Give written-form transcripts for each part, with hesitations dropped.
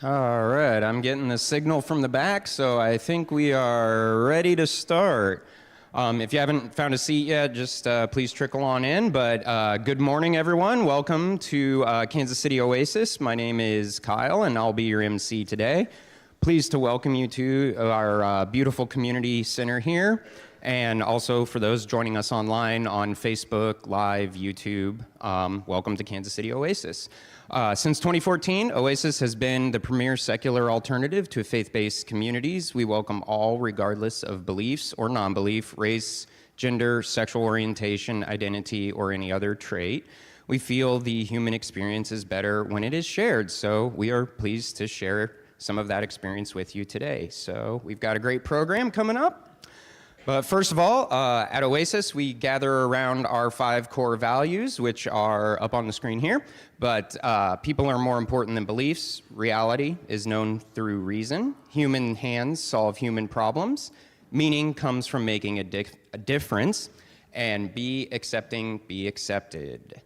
All right, I'm getting the signal from the back, so I think we are ready to start. If you haven't found a seat yet, just please trickle on in. But good morning, everyone. Welcome to Kansas City Oasis. My name is Kyle, and I'll be your MC today. Pleased to welcome you to our beautiful community center here, and also for those joining us online on Facebook, Live, YouTube, welcome to Kansas City Oasis. Since 2014, Oasis has been the premier secular alternative to faith-based communities. We welcome all regardless of beliefs or non-belief, race, gender, sexual orientation, identity, or any other trait. We feel the human experience is better when it is shared, so we are pleased to share some of that experience with you today. So we've got a great program coming up. But first of all, at Oasis, we gather around our 5 core values, which are up on the screen here. But people are more important than beliefs. Reality is known through reason. Human hands solve human problems. Meaning comes from making a difference. And be accepting, be accepted.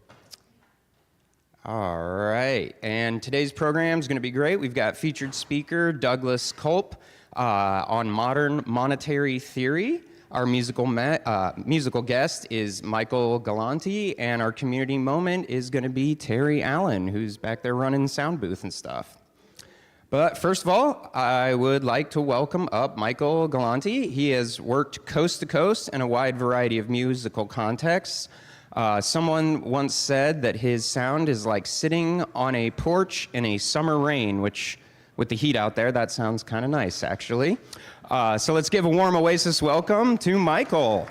All right, and today's program is going to be great. We've got featured speaker Douglas Kulp on modern monetary theory. Our musical guest is Michael Galanti, and our community moment is going to be Terry Allan, who's back there running sound booth and stuff. But first of all, I would like to welcome up Michael Galanti. He has worked coast to coast in a wide variety of musical contexts. Someone once said that his sound is like sitting on a porch in a summer rain, which with the heat out there, that sounds kind of nice, actually. So let's give a warm Oasis welcome to Michael.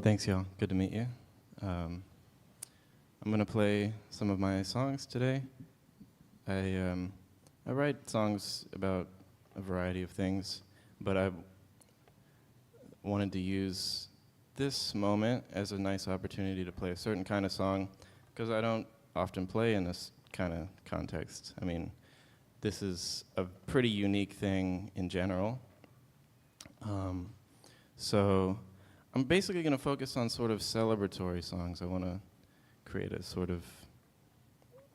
Thanks, y'all. Good to meet you. I'm going to play some of my songs today. I write songs about a variety of things, but I wanted to use this moment as a nice opportunity to play a certain kind of song, because I don't often play in this kind of context. I mean, this is a pretty unique thing in general. So I'm basically going to focus on sort of celebratory songs. I want to create a sort of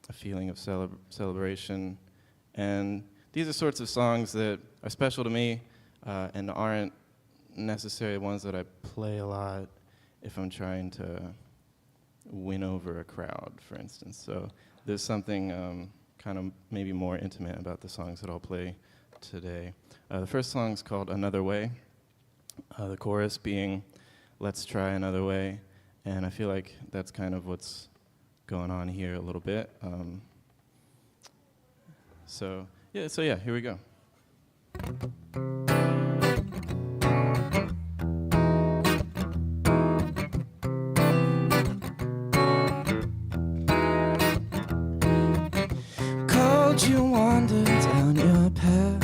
a feeling of celebration. And these are sorts of songs that are special to me and aren't necessarily ones that I play a lot if I'm trying to win over a crowd, for instance. So there's something kind of maybe more intimate about the songs that I'll play today. The first song's called Another Way, the chorus being, "Let's try another way," and I feel like that's kind of what's going on here a little bit. So yeah, here we go. Cold, you wander down your path.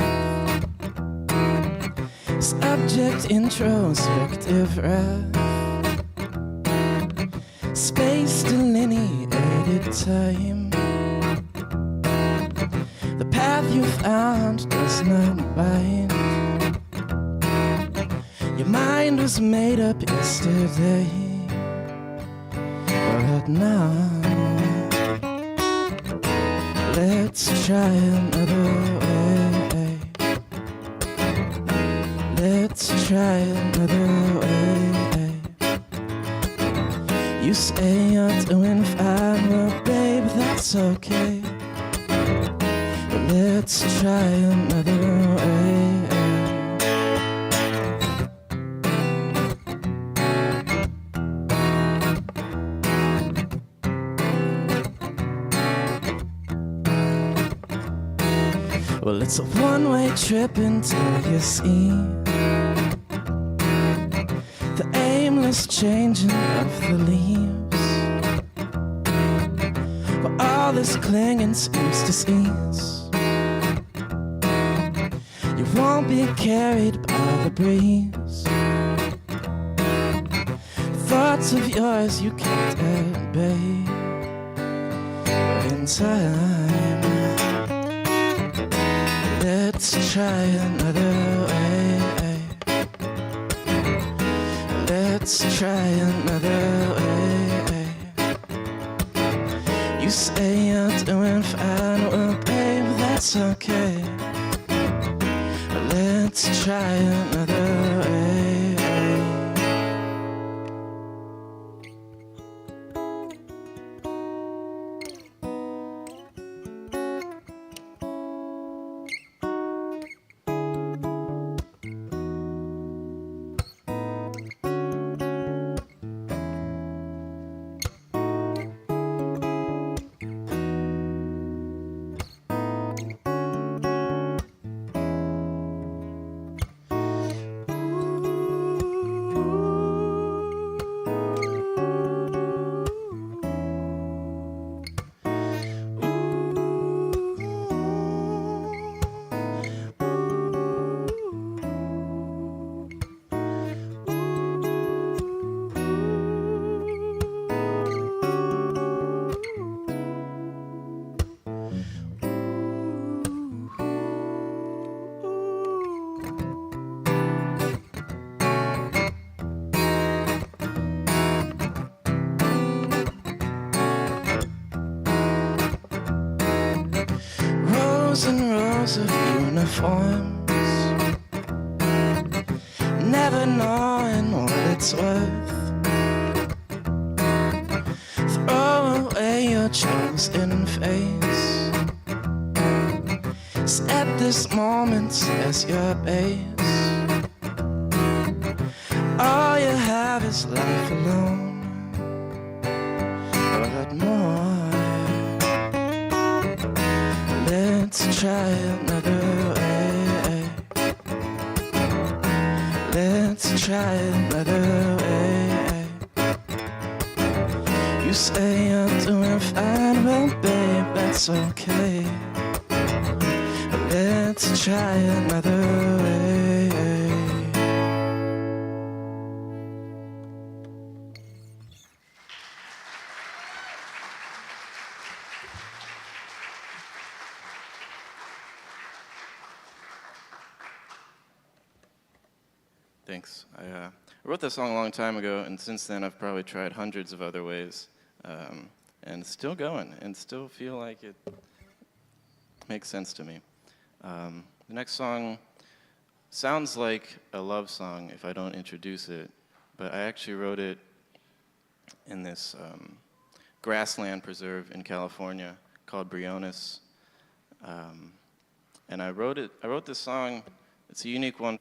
Subject, introspective wrath. Space, delineated time. The path you found does not bind. Your mind was made up yesterday, but now let's try another way. Let's try another way. You say you're doing fine, well babe, that's okay. But let's try another way. Well, it's a one-way trip until you see the aimless changing of the leaves. But all this clinging seems to cease. You won't be carried by the breeze. Thoughts of yours you kept at bay, but in time, let's try another way. Let's let's try another way. You say you're doing fine, well, babe, that's okay. Let's try another way. Rows and rows of uniforms, never knowing what it's worth. Throw away your chosen face. Set this moment as your base. All you have is life alone, but more. Let's try another way. Let's try another way. You say you're doing fine, well, babe, that's okay. Let's try another way. Thanks. I wrote this song a long time ago, and since then I've probably tried hundreds of other ways, and still going, and still feel like it makes sense to me. The next song sounds like a love song if I don't introduce it, but I actually wrote it in this grassland preserve in California called Briones, and I wrote this song. It's a unique one.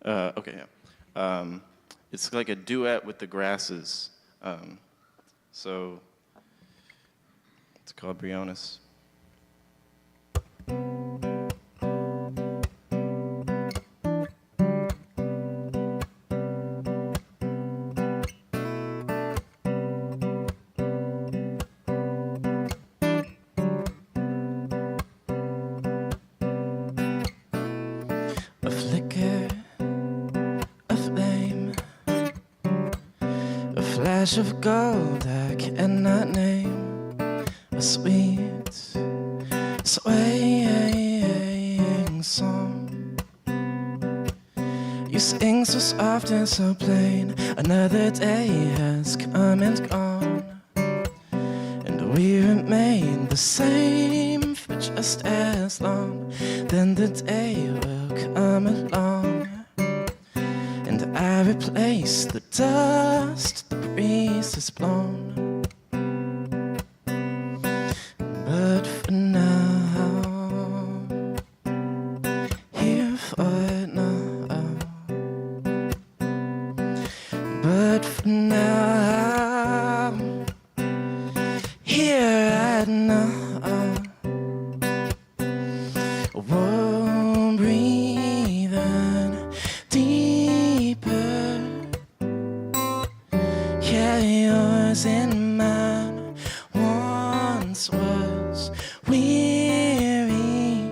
Okay, yeah. It's like a duet with the grasses. So it's called Briones. A flicker, a flame, a flash of gold I cannot name. A sweet, swaying song. You sing so soft and so plain. Another day has come and gone, and we remain the same for just as long. Then the day will come along, and I replace the dust the breeze has blown. But for now, here for now. But for now, here right now. Whoa, breathing deeper. Yeah, yours and mine once was weary,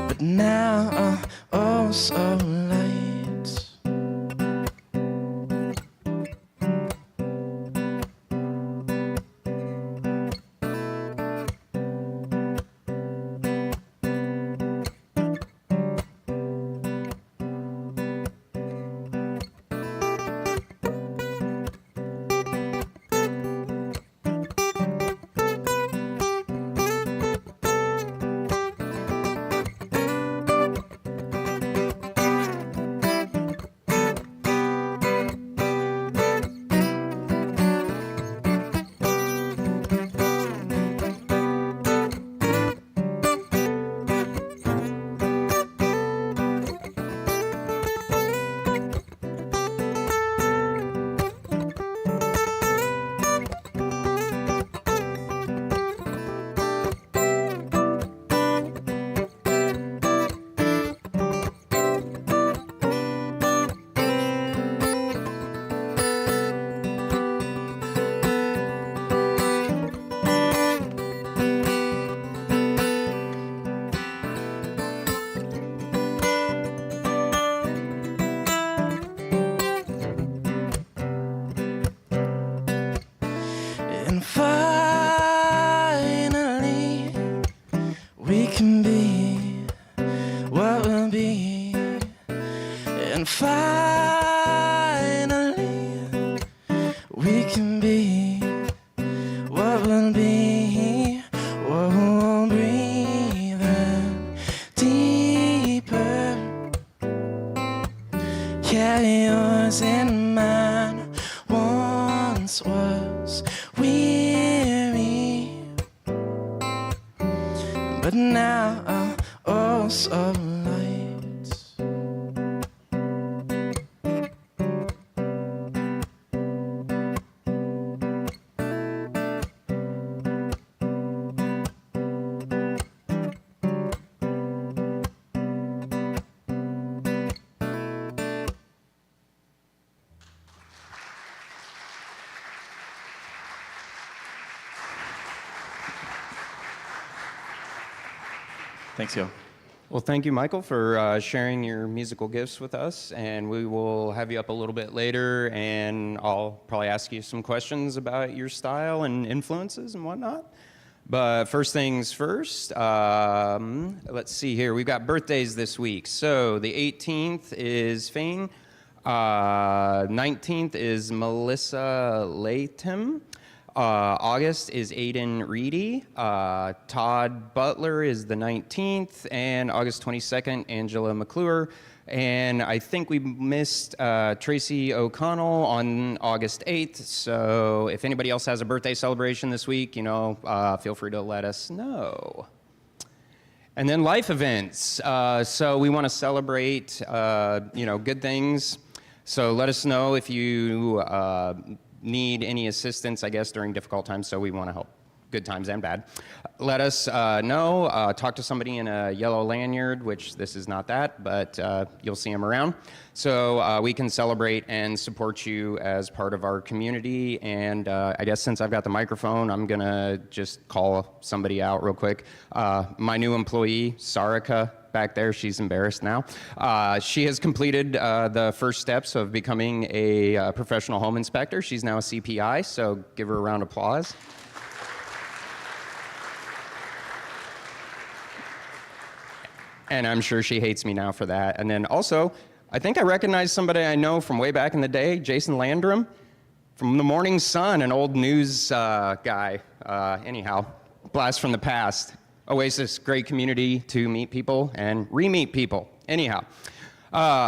but now oh so light. And finally, we can be what we'll be. And finally, we can be what we'll be. Whoa, breathing deeper. Yeah, yours and mine once was weary, but now I'm oh so light. Thanks, yo. Well, thank you, Michael, for sharing your musical gifts with us. And we will have you up a little bit later, and I'll probably ask you some questions about your style and influences and whatnot. But first things first, let's see here. We've got birthdays this week. So the 18th is Fane. 19th is Melissa Latham. August is Aiden Reedy. Todd Butler is the 19th, and August 22nd, Angela McClure. And I think we missed Tracy O'Connell on August 8th. So if anybody else has a birthday celebration this week, feel free to let us know. And then life events. So we want to celebrate, good things. So let us know if you need any assistance, I guess, during difficult times, so we want to help, good times and bad. Let us know. Talk to somebody in a yellow lanyard, which this is not that, but you'll see them around. So we can celebrate and support you as part of our community. And I guess since I've got the microphone, I'm going to just call somebody out real quick. My new employee, Sarika, back there, she's embarrassed now. She has completed the first steps of becoming a professional home inspector. She's now a CPI, so give her a round of applause. And I'm sure she hates me now for that. And then also, I think I recognize somebody I know from way back in the day, Jason Landrum, from the Morning Sun, an old news guy. Anyhow, blast from the past. Oasis, great community to meet people and re-meet people. Anyhow,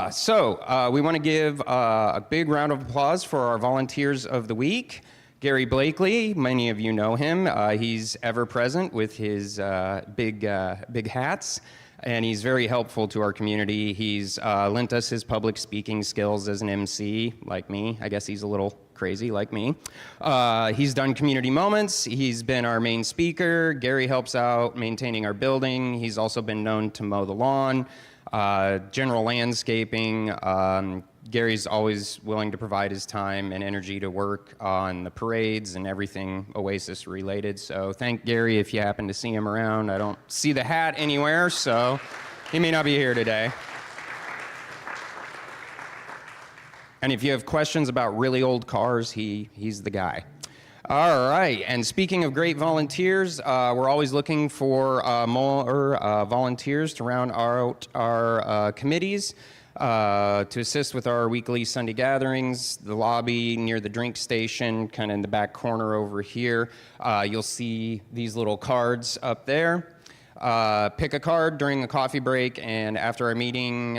so we want to give a big round of applause for our volunteers of the week. Gary Blakely, many of you know him. He's ever present with his big hats, and he's very helpful to our community. He's lent us his public speaking skills as an MC, like me. I guess he's a little crazy like me. He's done community moments. He's been our main speaker. Gary helps out maintaining our building. He's also been known to mow the lawn, general landscaping. Gary's always willing to provide his time and energy to work on the parades and everything Oasis related. So thank Gary if you happen to see him around. I don't see the hat anywhere, so he may not be here today. And if you have questions about really old cars, he's the guy. All right, and speaking of great volunteers, we're always looking for more volunteers to round out our committees, to assist with our weekly Sunday gatherings, the lobby near the drink station, kind of in the back corner over here. You'll see these little cards up there. Pick a card during the coffee break, and after our meeting,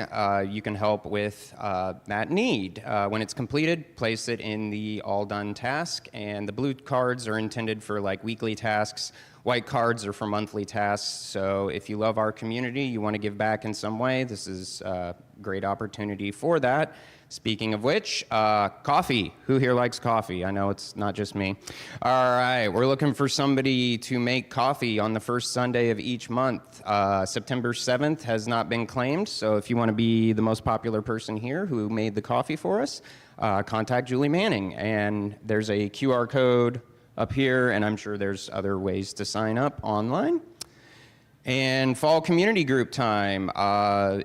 you can help with that need. When it's completed, place it in the all done task, and the blue cards are intended for like weekly tasks. White cards are for monthly tasks. So if you love our community, you want to give back in some way, this is a great opportunity for that. Speaking of which, coffee. Who here likes coffee? I know it's not just me. All right, we're looking for somebody to make coffee on the first Sunday of each month. September 7th has not been claimed, so if you want to be the most popular person here who made the coffee for us, contact Julie Manning. And there's a QR code up here, and I'm sure there's other ways to sign up online. And fall community group time.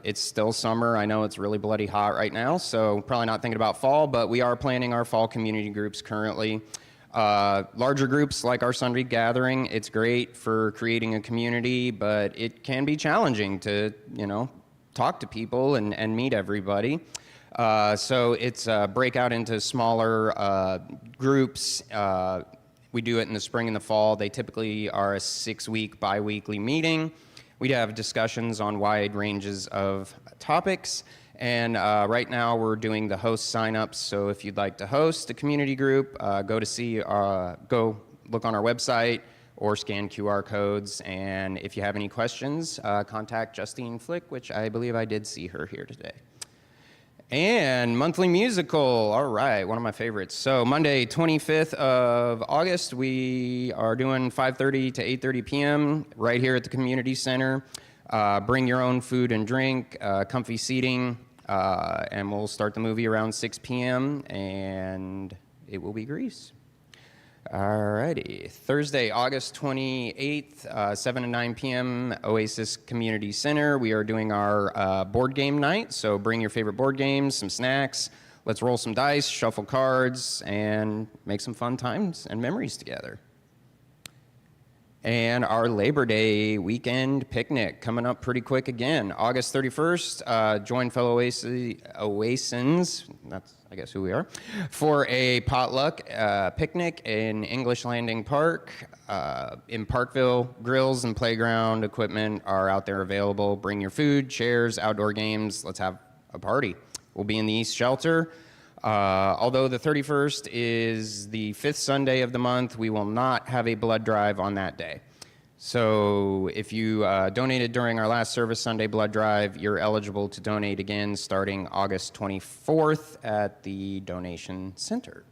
It's still summer. I know it's really bloody hot right now, so probably not thinking about fall, but we are planning our fall community groups currently. Larger groups like our Sunday gathering, it's great for creating a community, but it can be challenging to, talk to people and meet everybody. So it's break out into smaller groups. We do it in the spring and the fall. They typically are a 6-week bi-weekly meeting. We have discussions on wide ranges of topics. And right now we're doing the host signups. So if you'd like to host a community group, go look on our website or scan QR codes. And if you have any questions, contact Justine Flick, which I believe I did see her here today. And monthly musical, all right, one of my favorites. So Monday, 25th of August, we are doing 5:30 to 8:30 p.m. right here at the community center. Bring your own food and drink, comfy seating, and we'll start the movie around 6 p.m. and it will be Grease. Alrighty, Thursday, August 28th, 7 to 9 p.m., Oasis Community Center. We are doing our board game night, so bring your favorite board games, some snacks. Let's roll some dice, shuffle cards, and make some fun times and memories together. And our Labor Day weekend picnic coming up pretty quick again. August 31st, join fellow Oasins, that's I guess who we are, for a potluck picnic in English Landing Park. In Parkville, grills and playground equipment are out there available. Bring your food, chairs, outdoor games. Let's have a party. We'll be in the East Shelter. Although the 31st is the 5th Sunday of the month, we will not have a blood drive on that day. So if you donated during our last service Sunday blood drive, you're eligible to donate again starting August 24th at the donation center.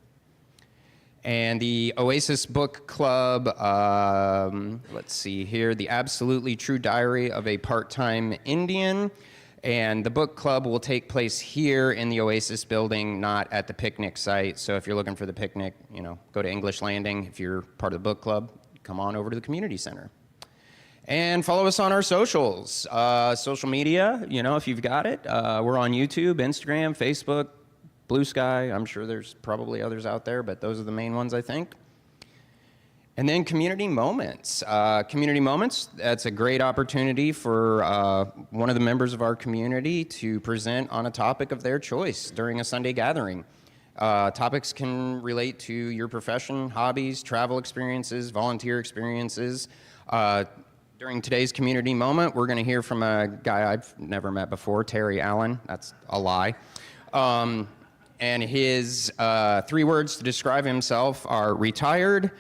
And the Oasis Book Club, let's see here, The Absolutely True Diary of a Part-Time Indian. And the book club will take place here in the Oasis building, not at the picnic site. So if you're looking for the picnic, go to English Landing. If you're part of the book club, come on over to the community center. And follow us on our socials. Social media, if you've got it. We're on YouTube, Instagram, Facebook, Blue Sky. I'm sure there's probably others out there, but those are the main ones, I think. And then community moments. Community moments, that's a great opportunity for one of the members of our community to present on a topic of their choice during a Sunday gathering. Topics can relate to your profession, hobbies, travel experiences, volunteer experiences. During today's community moment, we're going to hear from a guy I've never met before, Terry Allan. That's a lie. And his 3 words to describe himself are retired,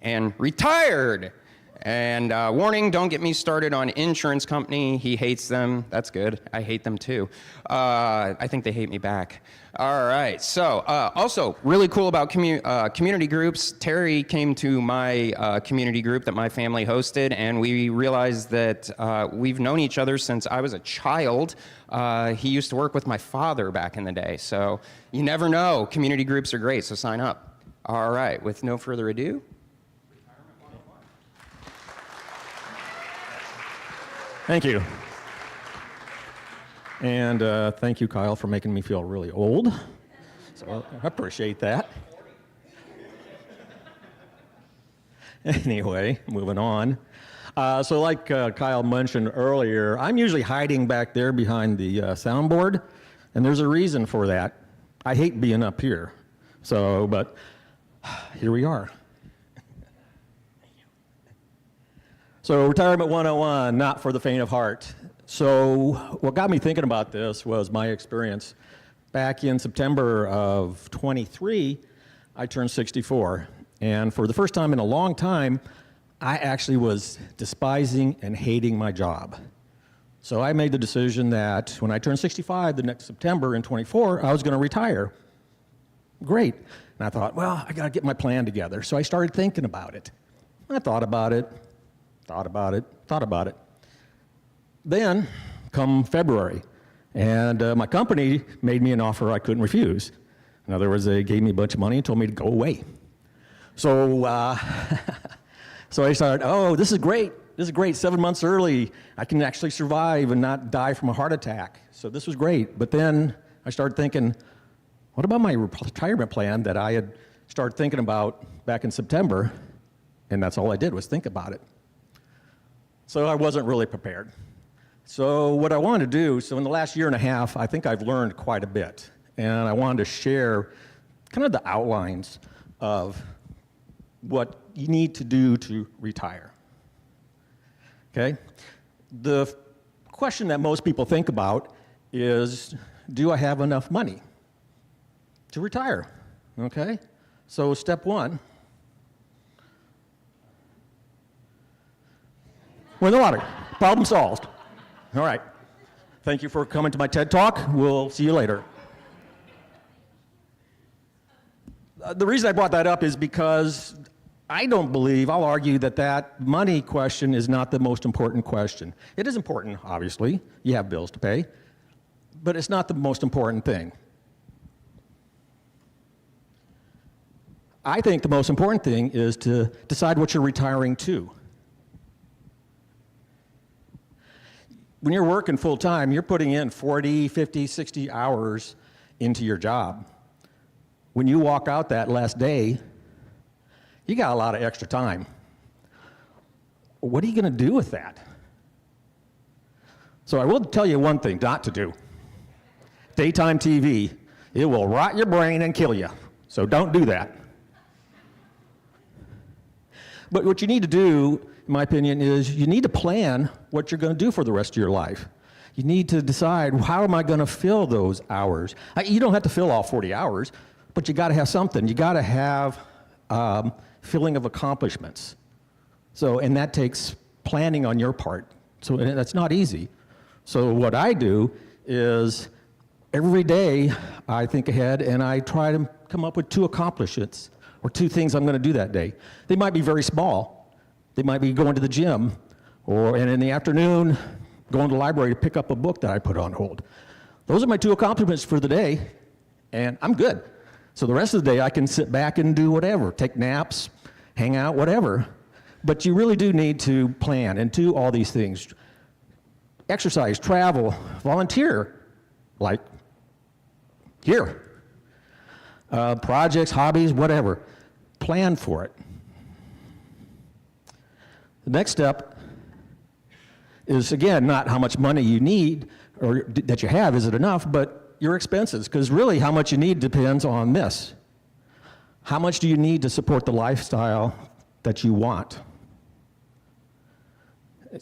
and retired. And warning, don't get me started on insurance company. He hates them. That's good. I hate them too. I think they hate me back. All right. So also really cool about community groups. Terry came to my community group that my family hosted, and we realized that we've known each other since I was a child. He used to work with my father back in the day. So you never know. Community groups are great, so sign up. All right. With no further ado. Thank you. And thank you, Kyle, for making me feel really old. So I appreciate that. Anyway, moving on. So like Kyle mentioned earlier, I'm usually hiding back there behind the soundboard, and there's a reason for that. I hate being up here. So, but here we are. So Retirement 101, not for the faint of heart. So what got me thinking about this was my experience. Back in September of 23, I turned 64. And for the first time in a long time, I actually was despising and hating my job. So I made the decision that when I turned 65, the next September in 24, I was going to retire. Great. And I thought, well, I got to get my plan together. So I started thinking about it. I thought about it. Then, come February, and my company made me an offer I couldn't refuse. In other words, they gave me a bunch of money and told me to go away. So, so I started, oh, this is great. 7 months early. I can actually survive and not die from a heart attack. So this was great. But then I started thinking, What about my retirement plan that I had started thinking about back in September, and that's all I did was think about it. So I wasn't really prepared. So what I wanted to do, so in the last year and a half, I think I've learned quite a bit, and I wanted to share kind of the outlines of what you need to do to retire. Okay? The question that most people think about is, do I have enough money to retire? Okay? So step one, win the lottery. Problem solved. All right. Thank you for coming to my TED Talk. We'll see you later. The reason I brought that up is because I don't believe, I'll argue that that money question is not the most important question. It is important, obviously. You have bills to pay. But it's not the most important thing. I think the most important thing is to decide what you're retiring to. When you're working full time, you're putting in 40, 50, 60 hours into your job. When you walk out that last day, you got a lot of extra time. What are you going to do with that? So I will tell you one thing not to do. Daytime TV, it will rot your brain and kill you. So don't do that. But what you need to do, in my opinion, is you need to plan what you're going to do for the rest of your life. You need to decide, how am I going to fill those hours? You don't have to fill all 40 hours, but you got to have something. You got to have feeling of accomplishments. So, and that takes planning on your part. So that's not easy. So what I do is every day I think ahead and I try to come up with 2 accomplishments or 2 things I'm going to do that day. They might be very small. They might be going to the gym, and in the afternoon, going to the library to pick up a book that I put on hold. Those are my 2 accomplishments for the day, and I'm good. So the rest of the day, I can sit back and do whatever, take naps, hang out, whatever. But you really do need to plan and do all these things. Exercise, travel, volunteer, like here. Projects, hobbies, whatever. Plan for it. The next step is, again, not how much money you need or that you have, is it enough, but your expenses, because really how much you need depends on this. How much do you need to support the lifestyle that you want?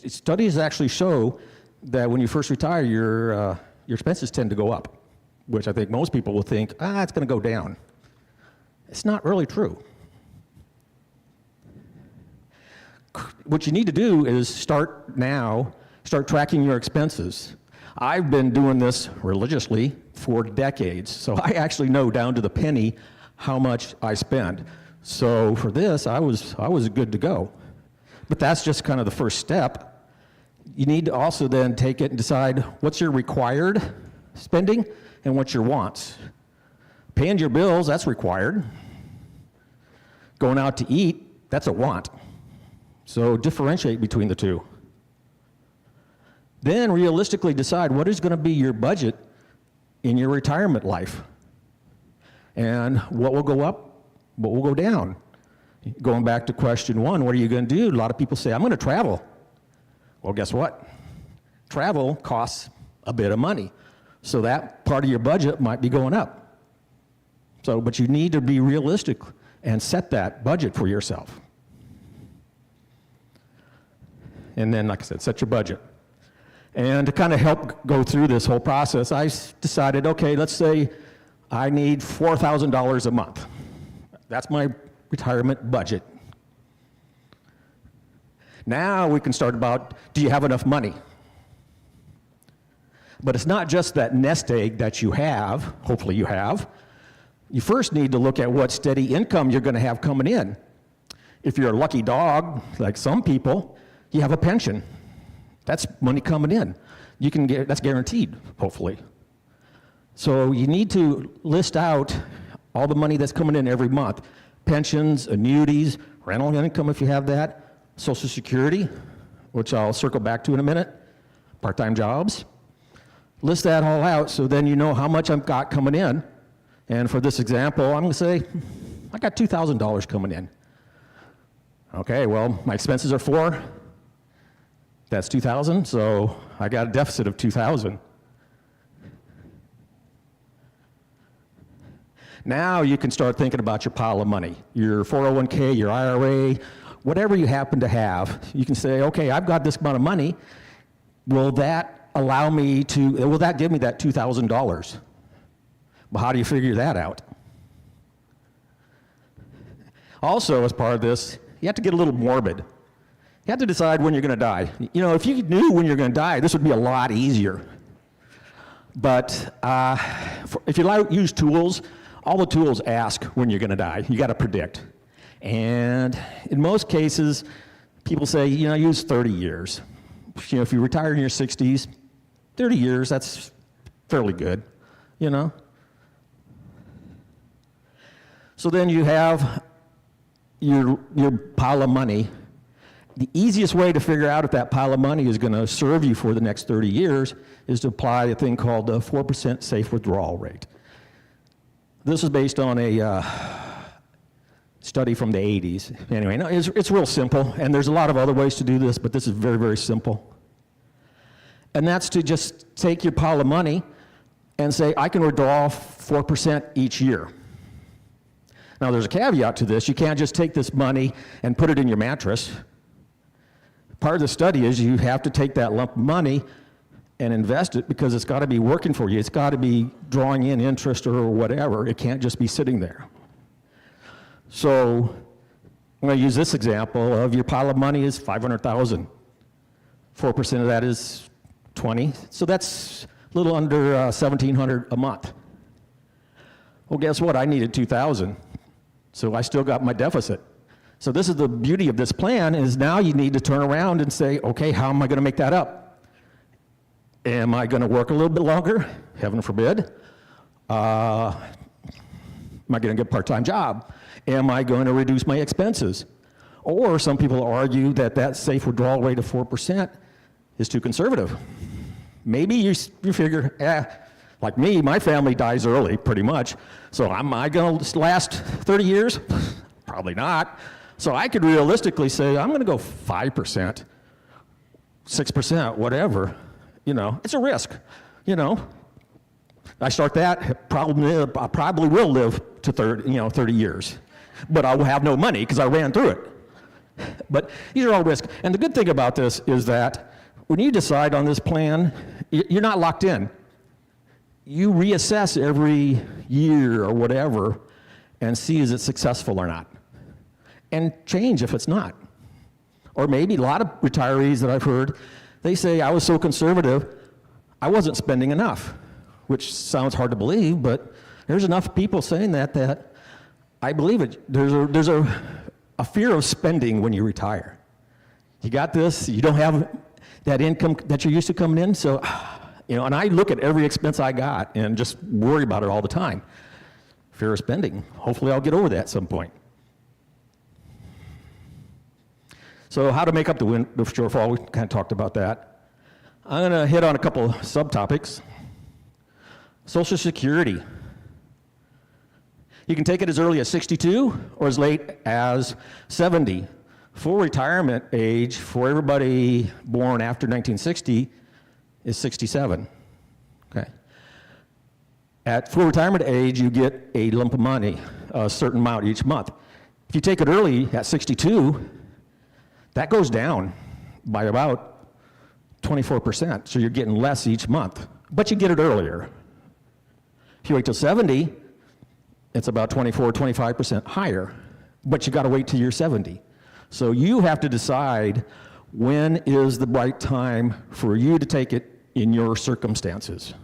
Studies actually show that when you first retire, your expenses tend to go up, which I think most people will think, it's going to go down. It's not really true. What you need to do is start tracking your expenses. I've been doing this religiously for decades, so I actually know down to the penny how much I spend. So for this, I was good to go. But that's just kind of the first step. You need to also then take it and decide what's your required spending and what's your wants. Paying your bills, that's required. Going out to eat, that's a want. So differentiate between the 2. Then realistically decide what is going to be your budget in your retirement life. And what will go up, what will go down. Going back to question 1, what are you going to do? A lot of people say, I'm going to travel. Well, guess what? Travel costs a bit of money. So that part of your budget might be going up. So, but you need to be realistic and set that budget for yourself. And then, like I said, set your budget. And to kind of help go through this whole process, I decided, okay, let's say I need $4,000 a month. That's my retirement budget. Now we can start about, do you have enough money? But it's not just that nest egg that you have, hopefully you have. You first need to look at what steady income you're going to have coming in. If you're a lucky dog, like some people, you have a pension. That's money coming in. You can get, that's guaranteed, hopefully. So you need to list out all the money that's coming in every month. Pensions, annuities, rental income if you have that, Social Security, which I'll circle back to in a minute, part-time jobs. List that all out so then you know how much I've got coming in And for this example, I'm going to say, I got $2,000 coming in. Okay, well, my expenses are 4. That's 2,000, so I got a deficit of 2,000. Now you can start thinking about your pile of money, your 401k, your IRA, whatever you happen to have. You can say, okay, I've got this amount of money. Will that allow me to, will that give me that $2,000? Well, how do you figure that out? Also, as part of this, you have to get a little morbid. You have to decide when you're going to die. You know, if you knew when you're going to die, this would be a lot easier. But if you use tools, all the tools ask when you're going to die. You got to predict. And in most cases, people say, you know, use 30 years. You know, if you retire in your 60s, 30 years, that's fairly good, you know. So then you have your pile of money. The easiest way to figure out if that pile of money is going to serve you for the next 30 years is to apply a thing called the 4% safe withdrawal rate. This is based on a study from the 80s. Anyway, no, it's real simple, and there's a lot of other ways to do this, but this is very, very simple. And that's to just take your pile of money and say, I can withdraw 4% each year. Now, there's a caveat to this. You can't just take this money and put it in your mattress. Part of the study is you have to take that lump of money and invest it because it's got to be working for you. It's got to be drawing in interest or whatever. It can't just be sitting there. So I'm going to use this example of your pile of money is $500,000. 4% of that is 20. So that's a little under $1,700 a month. Well, guess what? I needed $2,000. So I still got my deficit. So this is the beauty of this plan is now you need to turn around and say, okay, how am I going to make that up? Am I going to work a little bit longer? Heaven forbid. Am I going to get a part-time job? Am I going to reduce my expenses? Or some people argue that that safe withdrawal rate of 4% is too conservative. Maybe you figure, like me, my family dies early, pretty much. So am I going to last 30 years? Probably not. So I could realistically say, I'm going to go 5%, 6%, whatever. You know, it's a risk. You know, I start that, I probably will live to 30 years. But I will have no money because I ran through it. But these are all risks. And the good thing about this is that when you decide on this plan, you're not locked in. You reassess every year or whatever and see is it successful or not. And change if it's not. Or maybe a lot of retirees that I've heard, they say, I was so conservative, I wasn't spending enough, which sounds hard to believe, but there's enough people saying that I believe it. There's a fear of spending when you retire. You got this, you don't have that income that you're used to coming in, so, you know, and I look at every expense I got and just worry about it all the time. Fear of spending. Hopefully I'll get over that at some point. So how to make up the shortfall, we kind of talked about that. I'm going to hit on a couple subtopics. Social Security. You can take it as early as 62 or as late as 70. Full retirement age for everybody born after 1960 is 67. Okay. At full retirement age, you get a lump of money, a certain amount each month. If you take it early at 62, that goes down by about 24%, so you're getting less each month, but you get it earlier. If you wait till 70, it's about 24, 25% higher, but you got to wait till you're 70. So you have to decide when is the right time for you to take it in your circumstances.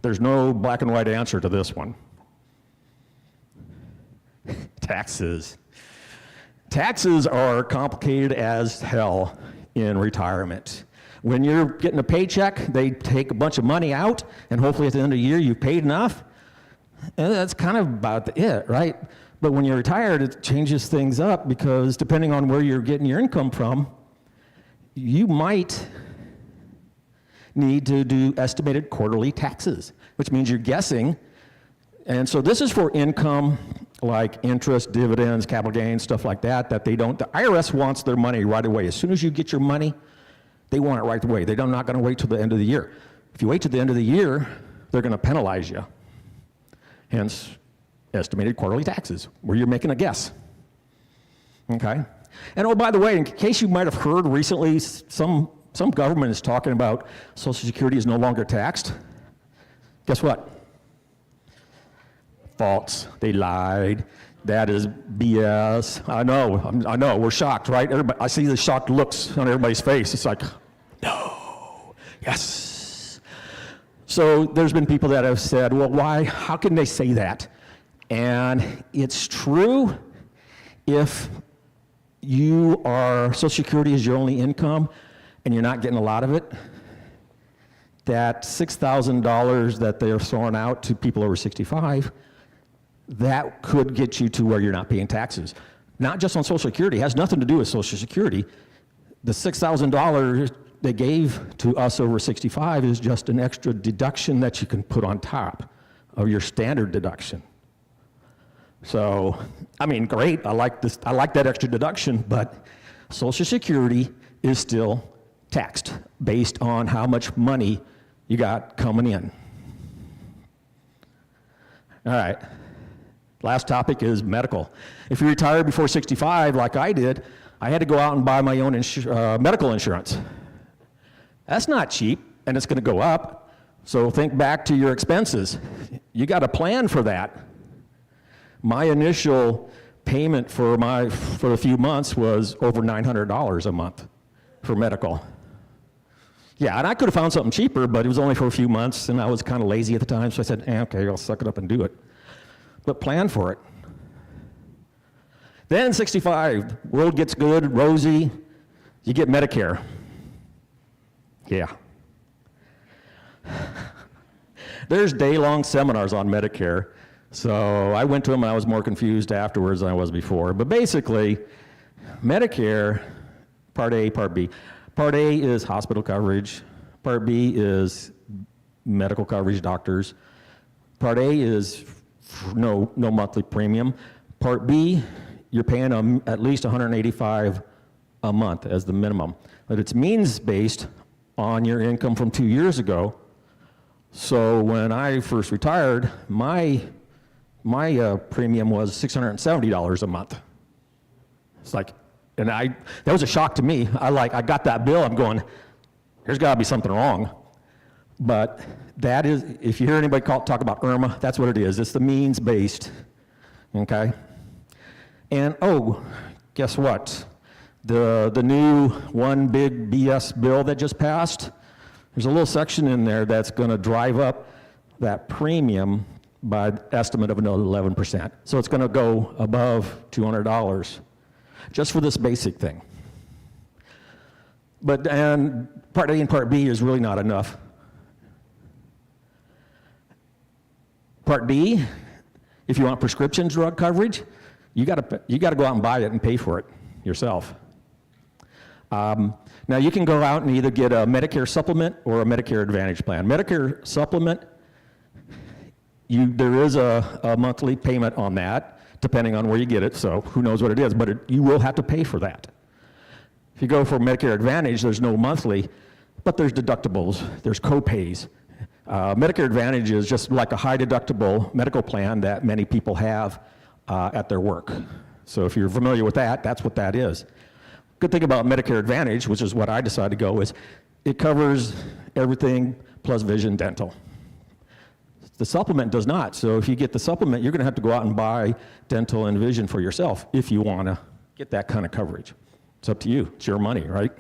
There's no black and white answer to this one. Taxes. Taxes are complicated as hell in retirement. When you're getting a paycheck, they take a bunch of money out, and hopefully at the end of the year you've paid enough. And that's kind of about it, right? But when you're retired, it changes things up because depending on where you're getting your income from, you might need to do estimated quarterly taxes, which means you're guessing And so this is for income like interest, dividends, capital gains, stuff like that, that they don't, the IRS wants their money right away. As soon as you get your money, they want it right away. They're not going to wait till the end of the year. If you wait till the end of the year, they're going to penalize you. Hence, estimated quarterly taxes, where you're making a guess. Okay? And oh, by the way, in case you might have heard recently, some government is talking about Social Security is no longer taxed. Guess what? False. They lied. That is BS. I know. We're shocked, right? Everybody, I see the shocked looks on everybody's face. It's like, no, yes. So there's been people that have said, well, why? How can they say that? And it's true if Social Security is your only income and you're not getting a lot of it. That $6,000 that they're throwing out to people over 65, that could get you to where you're not paying taxes. Not just on Social Security, it has nothing to do with Social Security. The $6,000 they gave to us over 65 is just an extra deduction that you can put on top of your standard deduction. So, I mean, great, I like that extra deduction, but Social Security is still taxed based on how much money you got coming in. All right. Last topic is medical. If you retire before 65, like I did, I had to go out and buy my own medical insurance. That's not cheap, and it's going to go up. So think back to your expenses. You got to plan for that. My initial payment for a few months was over $900 a month for medical. Yeah, and I could have found something cheaper, but it was only for a few months, and I was kind of lazy at the time, so I said, okay, I'll suck it up and do it. But plan for it. Then 65, world gets good, rosy, you get Medicare. Yeah. There's day-long seminars on Medicare, so I went to them and I was more confused afterwards than I was before. But basically, Medicare, Part A, Part B. Part A is hospital coverage. Part B is medical coverage, doctors. Part A is no monthly premium. Part B, you're paying at least $185 a month as the minimum. But it's means-based on your income from 2 years ago. So when I first retired, my premium was $670 a month. It's like, and that was a shock to me. I got that bill, I'm going, there's gotta be something wrong. But that is, if you hear anybody talk about IRMA, that's what it is. It's the means-based, okay? And guess what? The new one big BS bill that just passed, there's a little section in there that's gonna drive up that premium by an estimate of another 11%. So it's gonna go above $200 just for this basic thing. And Part A and Part B is really not enough. Part D, if you want prescription drug coverage, you gotta go out and buy it and pay for it yourself. Now you can go out and either get a Medicare supplement or a Medicare Advantage plan. Medicare supplement, there is a monthly payment on that, depending on where you get it, so who knows what it is, but you will have to pay for that. If you go for Medicare Advantage, there's no monthly, but there's deductibles, there's co-pays. Medicare Advantage is just like a high deductible medical plan that many people have at their work. So if you're familiar with that, that's what that is. Good thing about Medicare Advantage, which is what I decided to go, is it covers everything plus vision, dental. The supplement does not, so if you get the supplement, you're gonna have to go out and buy dental and vision for yourself if you wanna get that kind of coverage. It's up to you, it's your money, right?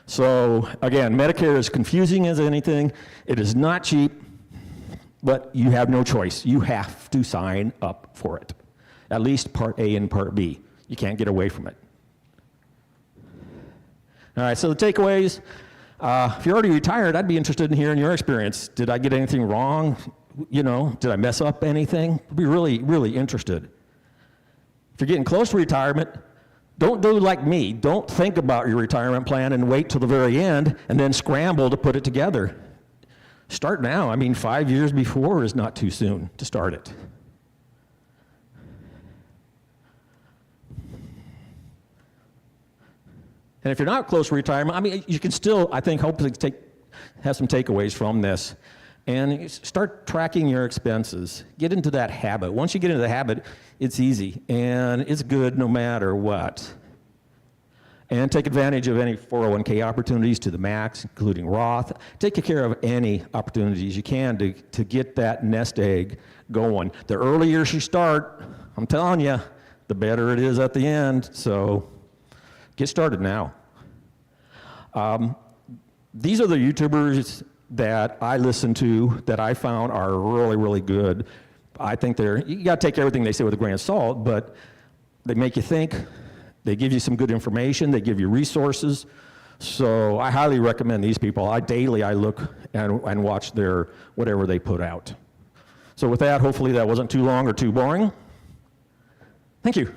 So again, Medicare is confusing as anything. It is not cheap, but you have no choice. You have to sign up for it. At least Part A and Part B. You can't get away from it. All right, so the takeaways. If you're already retired, I'd be interested in hearing your experience. Did I get anything wrong? Did I mess up anything? I'd be really, really interested. If you're getting close to retirement, don't do like me. Don't think about your retirement plan and wait till the very end and then scramble to put it together. start now. I mean, 5 years before is not too soon to start it. And if you're not close to retirement, I mean, you can still, I think, hopefully have some takeaways from this. And start tracking your expenses. Get into that habit. Once you get into the habit, it's easy, and it's good no matter what. And take advantage of any 401k opportunities to the max, including Roth. Take care of any opportunities you can to get that nest egg going. The earlier you start, I'm telling you, the better it is at the end. So get started now. These are the YouTubers that I listen to that I found are really, really good. I think you got to take everything they say with a grain of salt, but they make you think. They give you some good information. They give you resources. So I highly recommend these people. Daily I look and watch their whatever they put out. So with that, hopefully that wasn't too long or too boring. Thank you.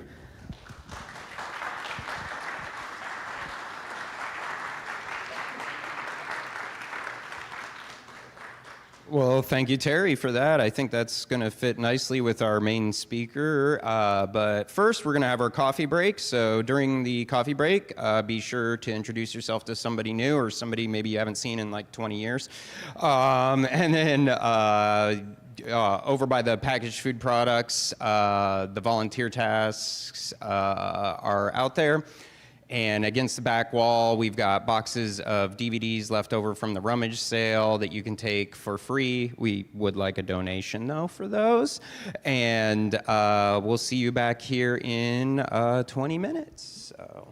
Well, thank you, Terry, for that. I think that's going to fit nicely with our main speaker. But first, we're going to have our coffee break. So during the coffee break, be sure to introduce yourself to somebody new or somebody maybe you haven't seen in like 20 years. And then over by the packaged food products, the volunteer tasks are out there. And against the back wall, we've got boxes of DVDs left over from the rummage sale that you can take for free. We would like a donation, though, for those. And we'll see you back here in 20 minutes. So.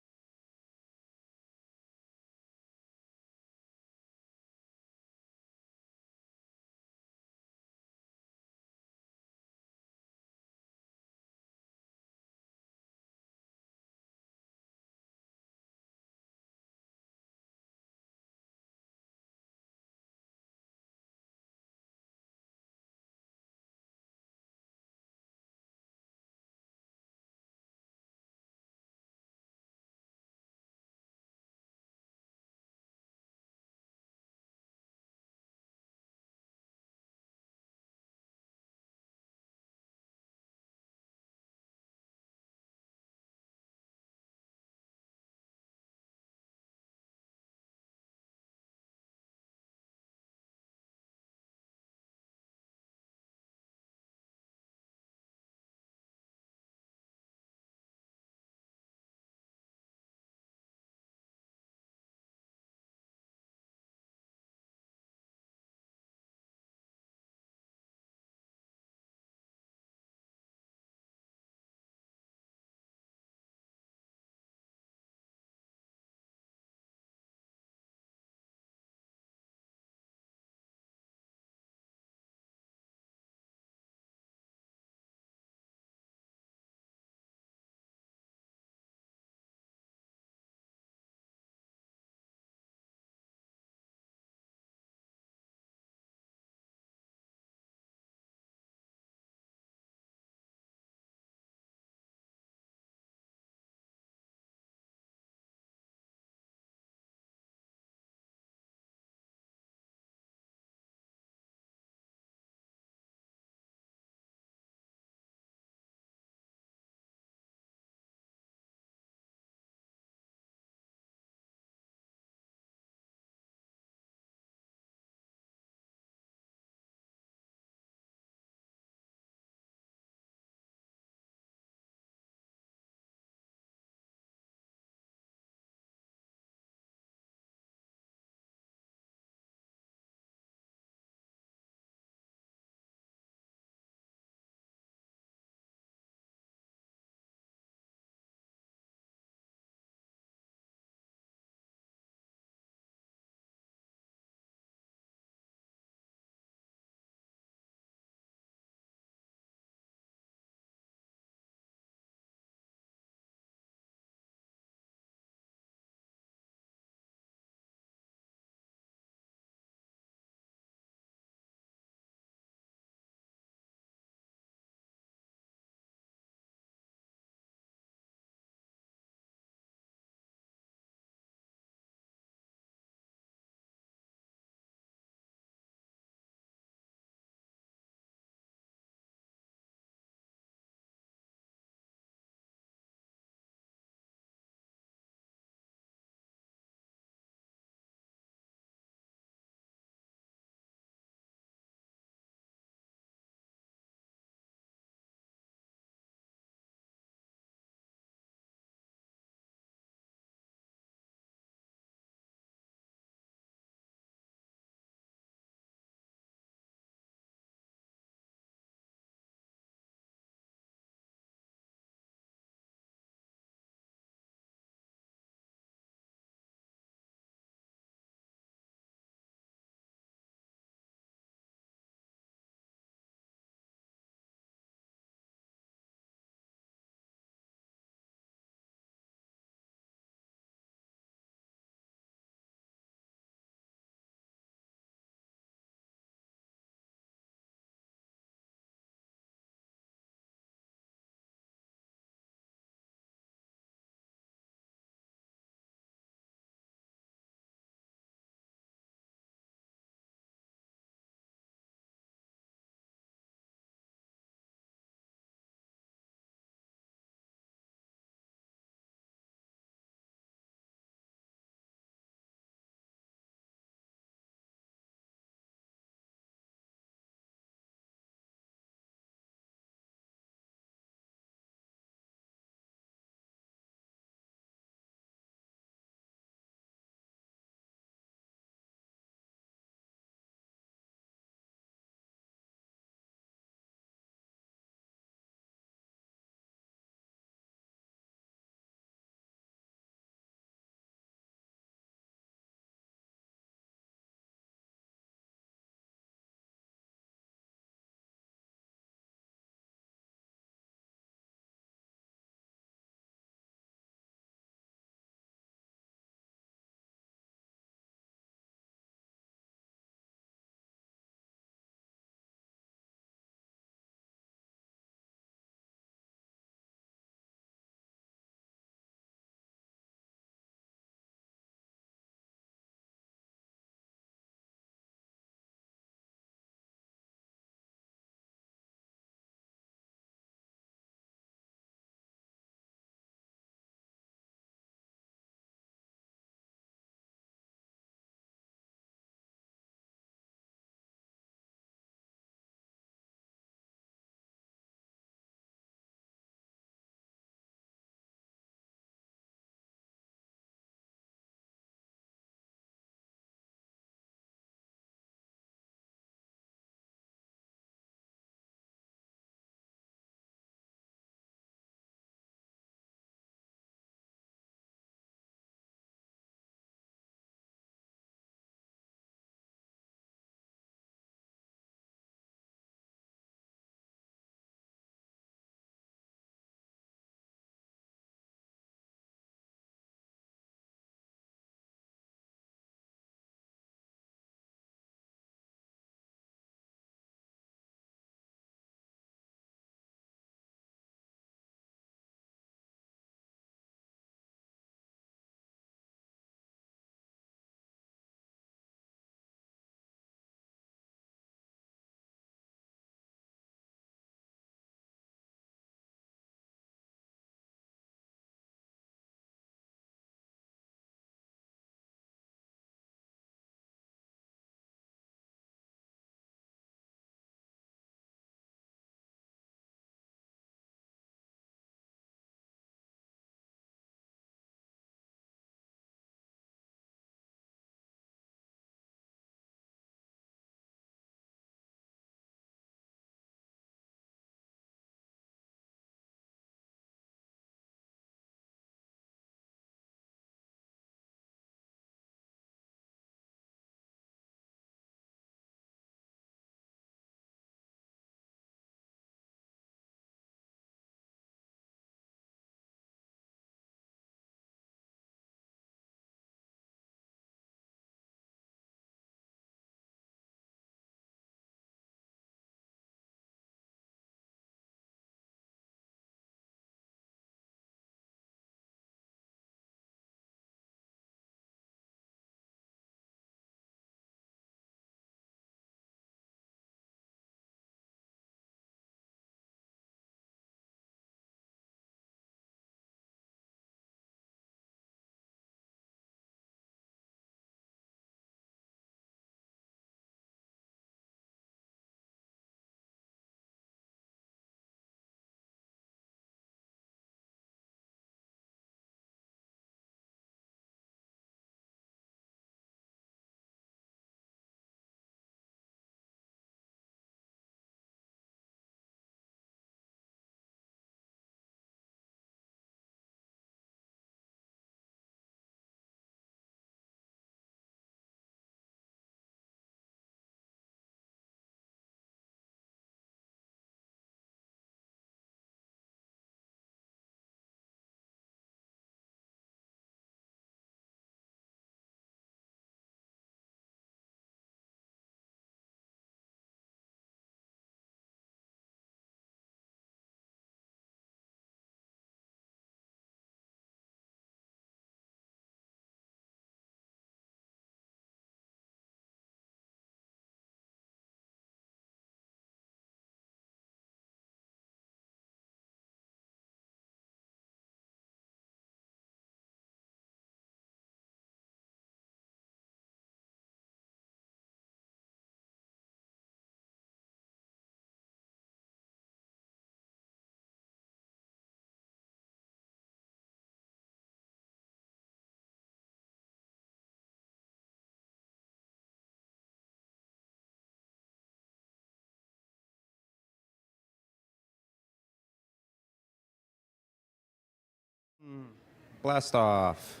Blast off.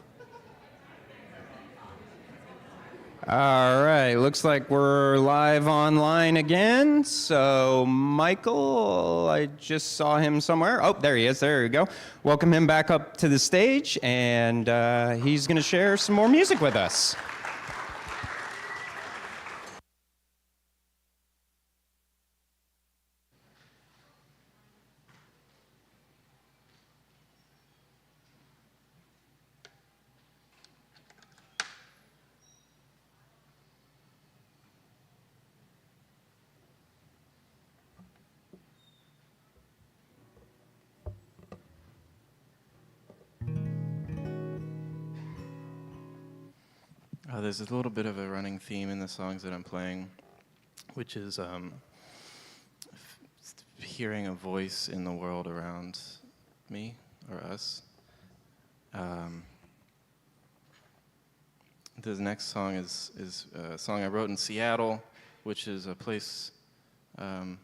All right, looks like we're live online again. So, Michael, I just saw him somewhere. Oh, there he is. There we go. Welcome him back up to the stage, and he's going to share some more music with us. There's a little bit of a running theme in the songs that I'm playing, which is hearing a voice in the world around me or us. The next song is a song I wrote in Seattle, which is a place. The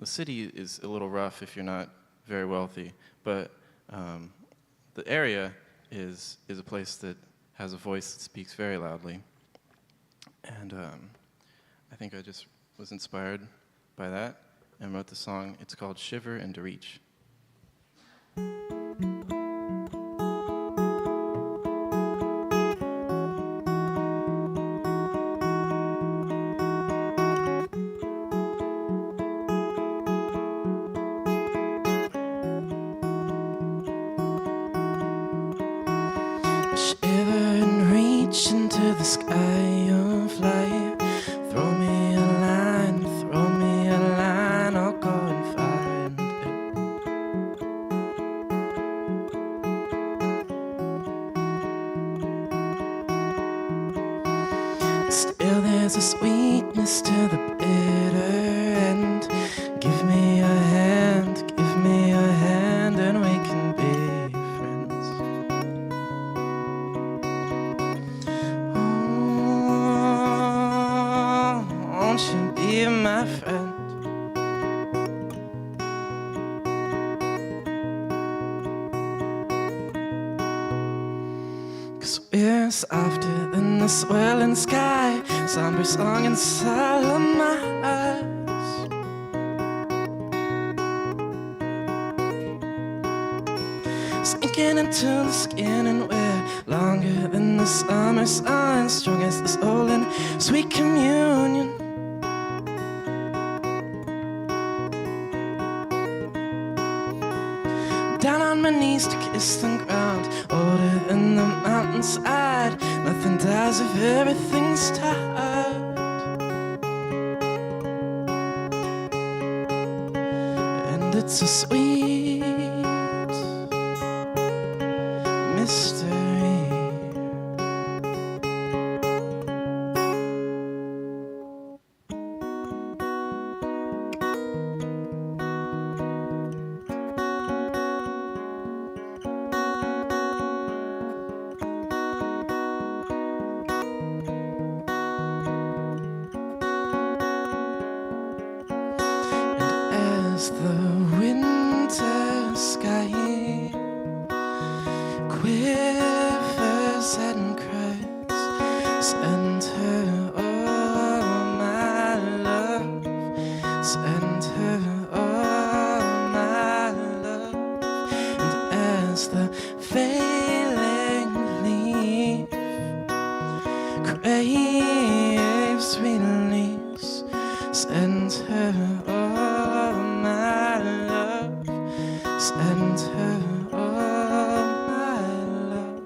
city is a little rough if you're not very wealthy, but the area is a place that has a voice that speaks very loudly. And I think I just was inspired by that and wrote the song. It's called Shiver and to Reach. Into the sky of light, throw me a line, I'll go and find it. Still there's a sweetness to the bitter end. Give me a hand, and we can be friends. Won't you be my friend? 'Cause we're softer than the swelling sky, somber song inside of my eyes. Sinking into the skin, and we're longer than the summer sun, strong as the soul in sweet communion. Down on my knees to kiss the ground, older than the mountainside. Nothing dies if everything's tied. And it's a sweet mystery. As the winter sky quivers and cries, send her all my love, send her all my love. And as the failing leaf craves release, send her all my love, send her all my love.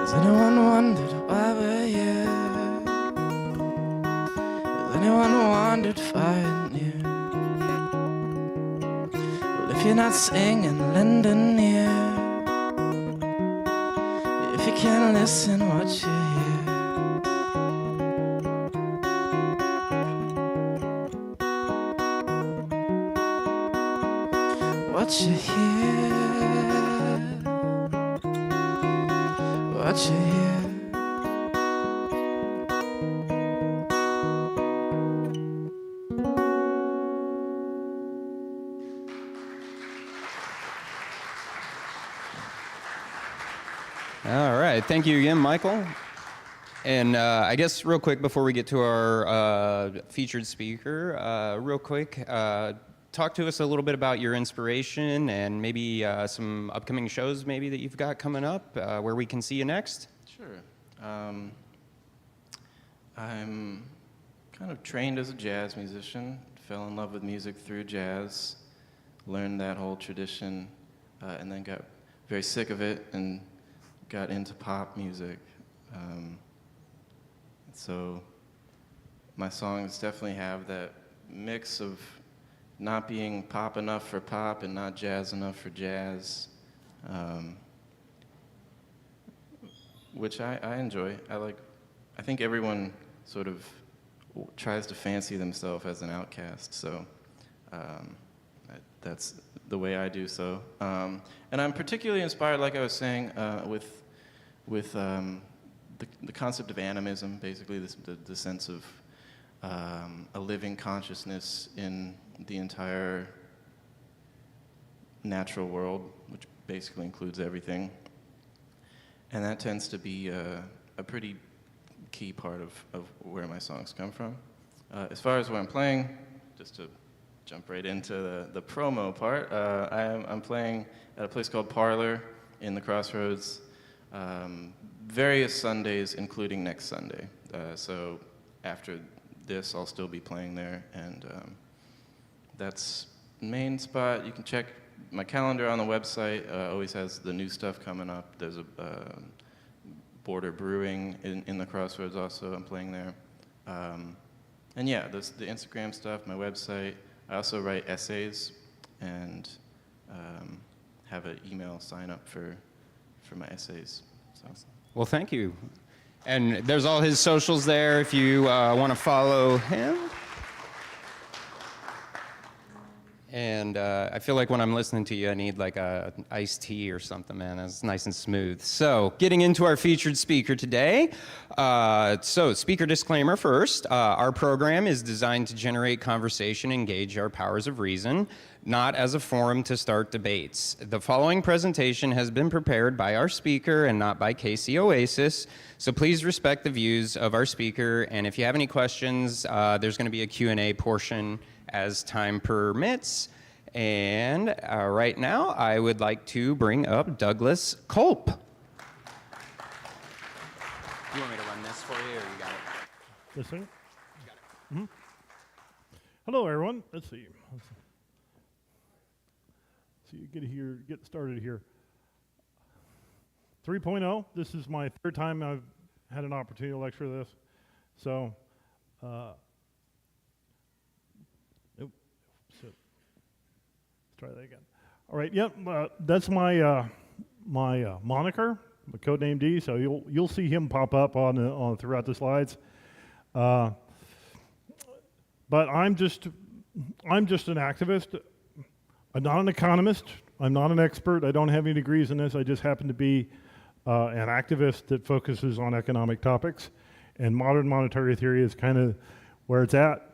Has anyone wondered why we're here? Has anyone wondered far and near? Well, if you're not singing, lend an ear. If you can't listen, what you hear. What you hear. What you hear. All right, thank you again, Michael. And I guess real quick before we get to our featured speaker, real quick, talk to us a little bit about your inspiration and maybe some upcoming shows maybe that you've got coming up where we can see you next. Sure. I'm kind of trained as a jazz musician, fell in love with music through jazz, learned that whole tradition, and then got very sick of it and got into pop music. So my songs definitely have that mix of not being pop enough for pop and not jazz enough for jazz, which I enjoy. I think everyone sort of tries to fancy themselves as an outcast, so that's the way I do so. And I'm particularly inspired, like I was saying, with the concept of animism, basically the sense of a living consciousness in the entire natural world, which basically includes everything. And that tends to be a pretty key part of where my songs come from. As far as where I'm playing, just to jump right into the promo part, I'm playing at a place called Parlor in the Crossroads various Sundays, including next Sunday. So after this, I'll still be playing there, and that's the main spot. You can check my calendar on the website. Always has the new stuff coming up. There's a Border Brewing in the Crossroads also. I'm playing there. And yeah, the Instagram stuff, my website. I also write essays and have an email sign up for my essays. So. Well, thank you. And there's all his socials there if you want to follow him. And I feel like when I'm listening to you, I need like a iced tea or something, man. It's nice and smooth. So, getting into our featured speaker today. So, speaker disclaimer first. Our program is designed to generate conversation, engage our powers of reason, not as a forum to start debates. The following presentation has been prepared by our speaker and not by KC Oasis. So please respect the views of our speaker. And if you have any questions, there's going to be a Q&A portion as time permits. And right now, I would like to bring up Douglas Kulp. Do you want me to run this for you, or you got it? This thing? Got it. Mm-hmm. Hello, everyone. Let's see. So you get started here. 3.0. This is my third time I've had an opportunity to lecture this. So, let's try that again. All right. Yep. That's my my moniker, my codename D. So you'll see him pop up on throughout the slides. But I'm just an activist. I'm not an economist. I'm not an expert. I don't have any degrees in this. I just happen to be an activist that focuses on economic topics, and modern monetary theory is kind of where it's at.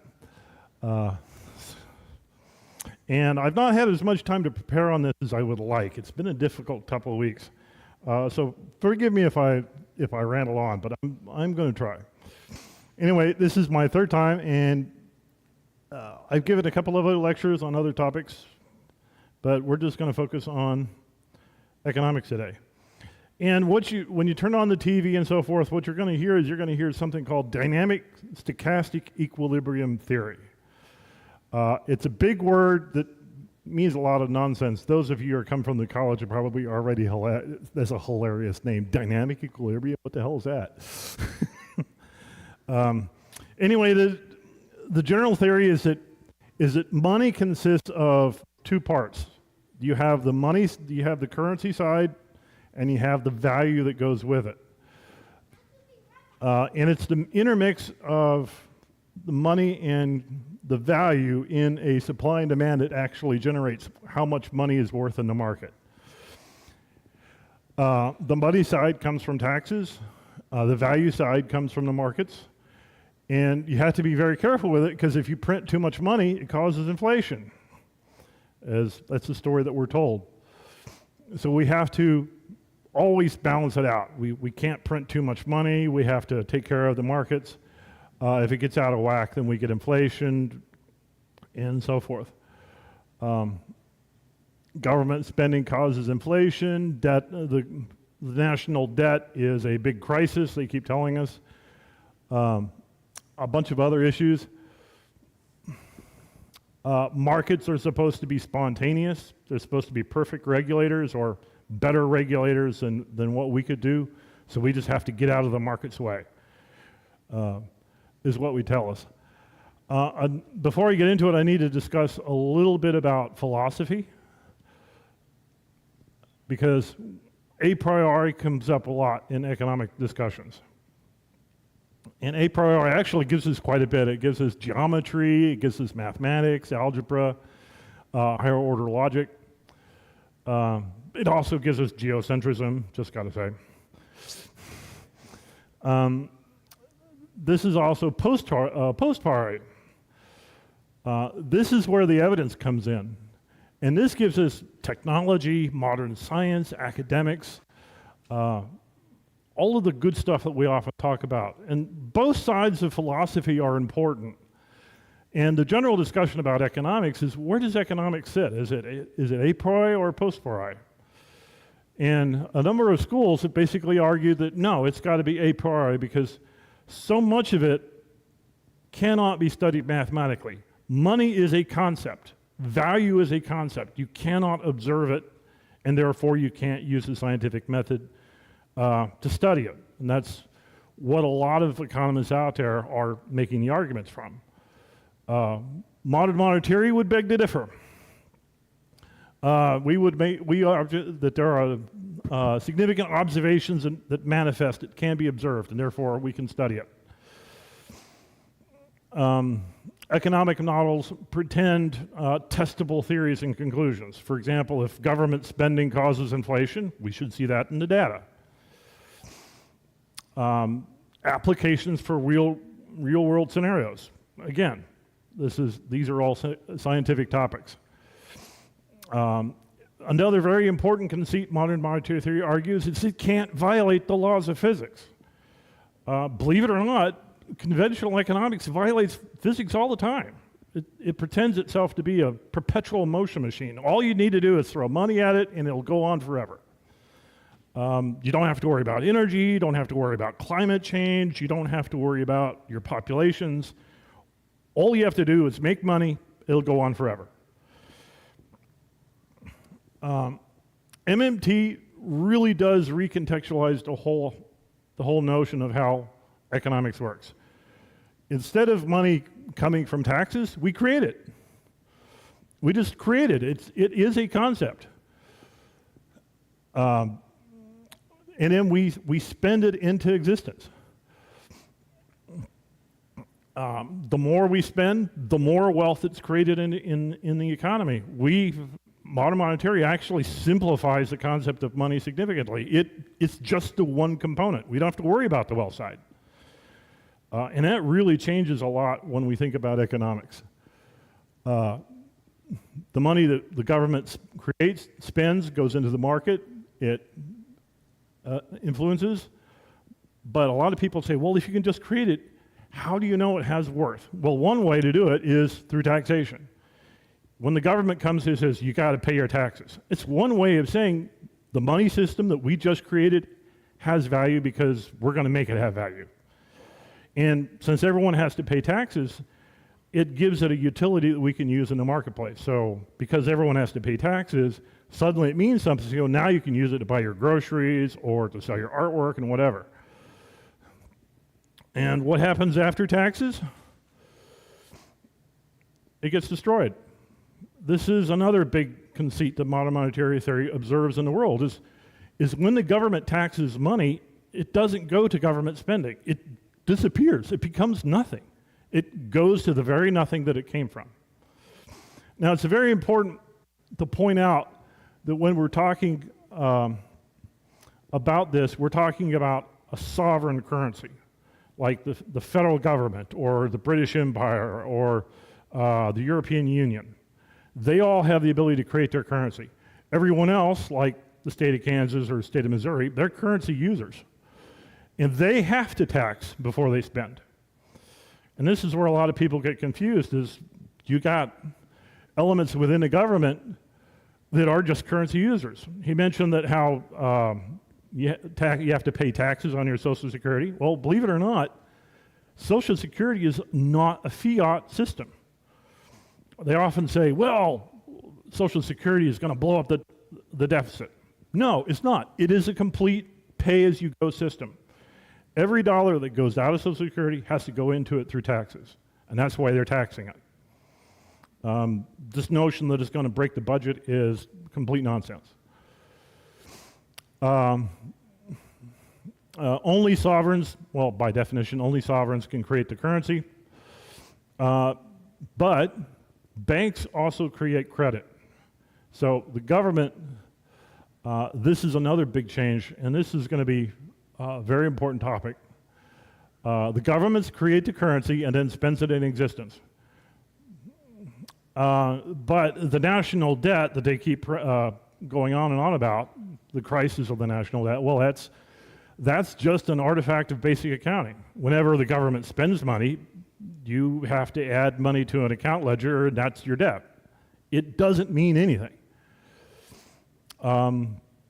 And I've not had as much time to prepare on this as I would like. It's been a difficult couple of weeks. So forgive me if I ramble on, but I'm going to try. Anyway, this is my third time, and I've given a couple of other lectures on other topics, but we're just going to focus on economics today. And when you turn on the TV and so forth, what you're going to hear is something called dynamic stochastic equilibrium theory. It's a big word that means a lot of nonsense. Those of you who come from the college are probably already that's a hilarious name. Dynamic equilibrium. What the hell is that? Anyway, the general theory is that money consists of two parts. You have the money, you have the currency side, and you have the value that goes with it. And it's the intermix of the money and the value in a supply and demand that actually generates how much money is worth in the market. The money side comes from taxes. The value side comes from the markets. And you have to be very careful with it, because if you print too much money, it causes inflation. That's the story that we're told. So we have to always balance it out. We can't print too much money. We have to take care of the markets. If it gets out of whack, then we get inflation and so forth. Government spending causes inflation. Debt, the national debt is a big crisis, they keep telling us. A bunch of other issues. Markets are supposed to be spontaneous. They're supposed to be perfect regulators, or better regulators than what we could do. So we just have to get out of the market's way, is what we tell us. Before I get into it, I need to discuss a little bit about philosophy, because a priori comes up a lot in economic discussions. And a priori actually gives us quite a bit. It gives us geometry, it gives us mathematics, algebra, higher order logic. It also gives us geocentrism, just got to say. This is also post priori. This is where the evidence comes in. And this gives us technology, modern science, academics, all of the good stuff that we often talk about. And both sides of philosophy are important. And the general discussion about economics is, where does economics sit? Is it a priori or post priori? And a number of schools have basically argued that no, it's got to be a priori, because so much of it cannot be studied mathematically. Money is a concept. Value is a concept. You cannot observe it, and therefore you can't use the scientific method to study it. And that's what a lot of economists out there are making the arguments from. Modern monetary would beg to differ. We argue that there are significant observations that manifest, it can be observed, and therefore we can study it. Economic models pretend testable theories and conclusions. For example, if government spending causes inflation, we should see that in the data. Applications for real world scenarios. Again, these are all scientific topics. Another very important conceit modern monetary theory argues is it can't violate the laws of physics. Believe it or not, conventional economics violates physics all the time. It pretends itself to be a perpetual motion machine. All you need to do is throw money at it and it'll go on forever. You don't have to worry about energy, you don't have to worry about climate change, you don't have to worry about your populations. All you have to do is make money, it'll go on forever. MMT really does recontextualize the whole notion of how economics works. Instead of money coming from taxes, we create it. We just create it. It is a concept. And then we spend it into existence. The more we spend, the more wealth that's created in the economy. Modern monetary actually simplifies the concept of money significantly. It's just the one component. We don't have to worry about the wealth side. And that really changes a lot when we think about economics. The money that the government creates, spends, goes into the market, it influences. But a lot of people say, well, if you can just create it, how do you know it has worth? Well, one way to do it is through taxation. When the government comes and says, you got to pay your taxes, it's one way of saying the money system that we just created has value because we're going to make it have value. And since everyone has to pay taxes, it gives it a utility that we can use in the marketplace. So because everyone has to pay taxes, suddenly it means something. So now you can use it to buy your groceries or to sell your artwork and whatever. And what happens after taxes? It gets destroyed. This is another big conceit that modern monetary theory observes in the world, is when the government taxes money, it doesn't go to government spending. It disappears. It becomes nothing. It goes to the very nothing that it came from. Now, it's very important to point out that when we're talking about this, we're talking about a sovereign currency, like the federal government or the British Empire or the European Union. They all have the ability to create their currency. Everyone else, like the state of Kansas or the state of Missouri, they're currency users. And they have to tax before they spend. And this is where a lot of people get confused, is you got elements within the government that are just currency users. He mentioned that how you have to pay taxes on your Social Security. Well, believe it or not, Social Security is not a fiat system. They often say, well, Social Security is going to blow up the deficit. No, it's not. It is a complete pay-as-you-go system. Every dollar that goes out of Social Security has to go into it through taxes, and that's why they're taxing it. This notion that it's going to break the budget is complete nonsense. Only sovereigns, well, by definition, only sovereigns can create the currency, but banks also create credit. So the government, this is another big change, and this is going to be a very important topic. The governments create the currency and then spends it in existence. But the national debt that they keep going on and on about, the crisis of the national debt, well, that's just an artifact of basic accounting. Whenever the government spends money, you have to add money to an account ledger, and that's your debt. It doesn't mean anything.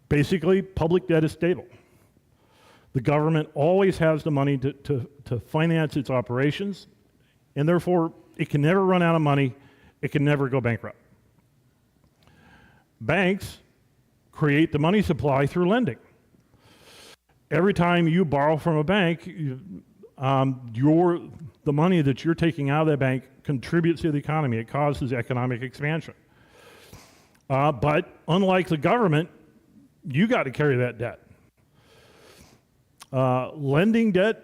Basically, public debt is stable. The government always has the money to finance its operations, and therefore it can never run out of money. It can never go bankrupt. Banks create the money supply through lending. Every time you borrow from a bank, the money that you're taking out of that bank contributes to the economy. It causes economic expansion. But unlike the government, you got to carry that debt. Lending debt,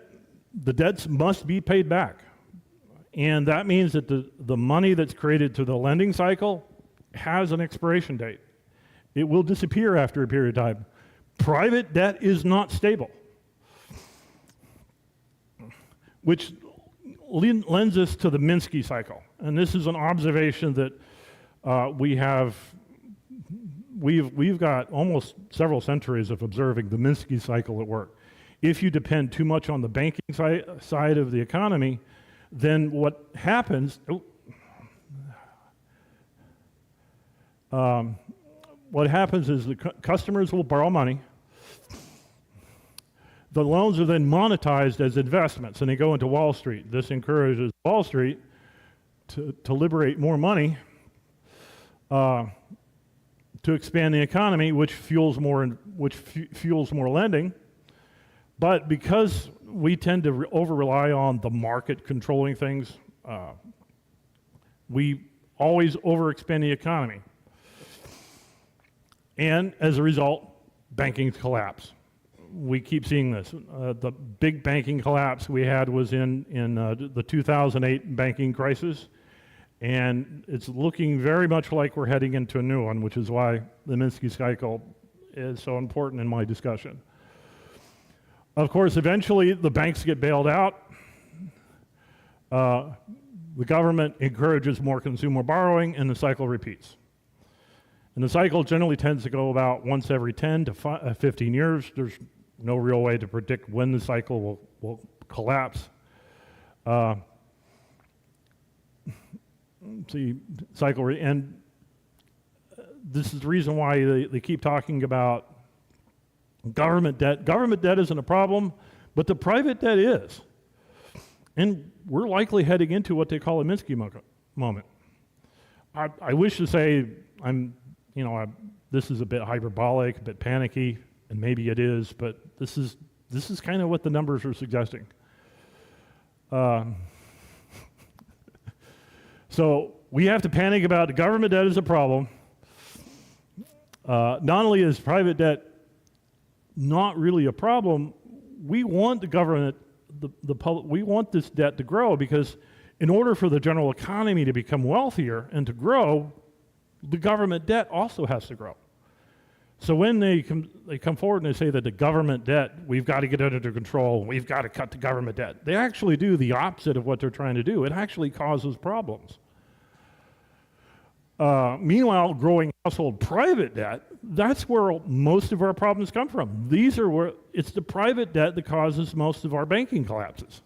the debts must be paid back. And that means that the money that's created through the lending cycle has an expiration date. It will disappear after a period of time. Private debt is not stable, which lends us to the Minsky cycle. And this is an observation that we've got almost several centuries of observing the Minsky cycle at work. If you depend too much on the banking side of the economy, then what happens, is the customers will borrow money. The loans are then monetized as investments, and they go into Wall Street. This encourages Wall Street to liberate more money to expand the economy, which fuels more lending. But because we tend to over-rely on the market controlling things, we always overexpand the economy. And as a result, banking collapse. We keep seeing this. The big banking collapse we had was in the 2008 banking crisis, and it's looking very much like we're heading into a new one, which is why the Minsky cycle is so important in my discussion. Of course, eventually the banks get bailed out. The government encourages more consumer borrowing, and the cycle repeats. And the cycle generally tends to go about once every 10 to 15 years. There's no real way to predict when the cycle will collapse. And this is the reason why they keep talking about government debt. Government debt isn't a problem, but the private debt is. And we're likely heading into what they call a Minsky moment. I wish to say this is a bit hyperbolic, a bit panicky, and maybe it is, but this is kind of what the numbers are suggesting. So we have to panic about the government debt as a problem. Not only is private debt not really a problem, we want the government, the public, we want this debt to grow, because in order for the general economy to become wealthier and to grow, the government debt also has to grow. So when they come forward and they say that the government debt, we've got to get it under control, we've got to cut the government debt, they actually do the opposite of what they're trying to do. It actually causes problems. Meanwhile, growing household private debt, that's where most of our problems come from. These are where it's the private debt that causes most of our banking collapses.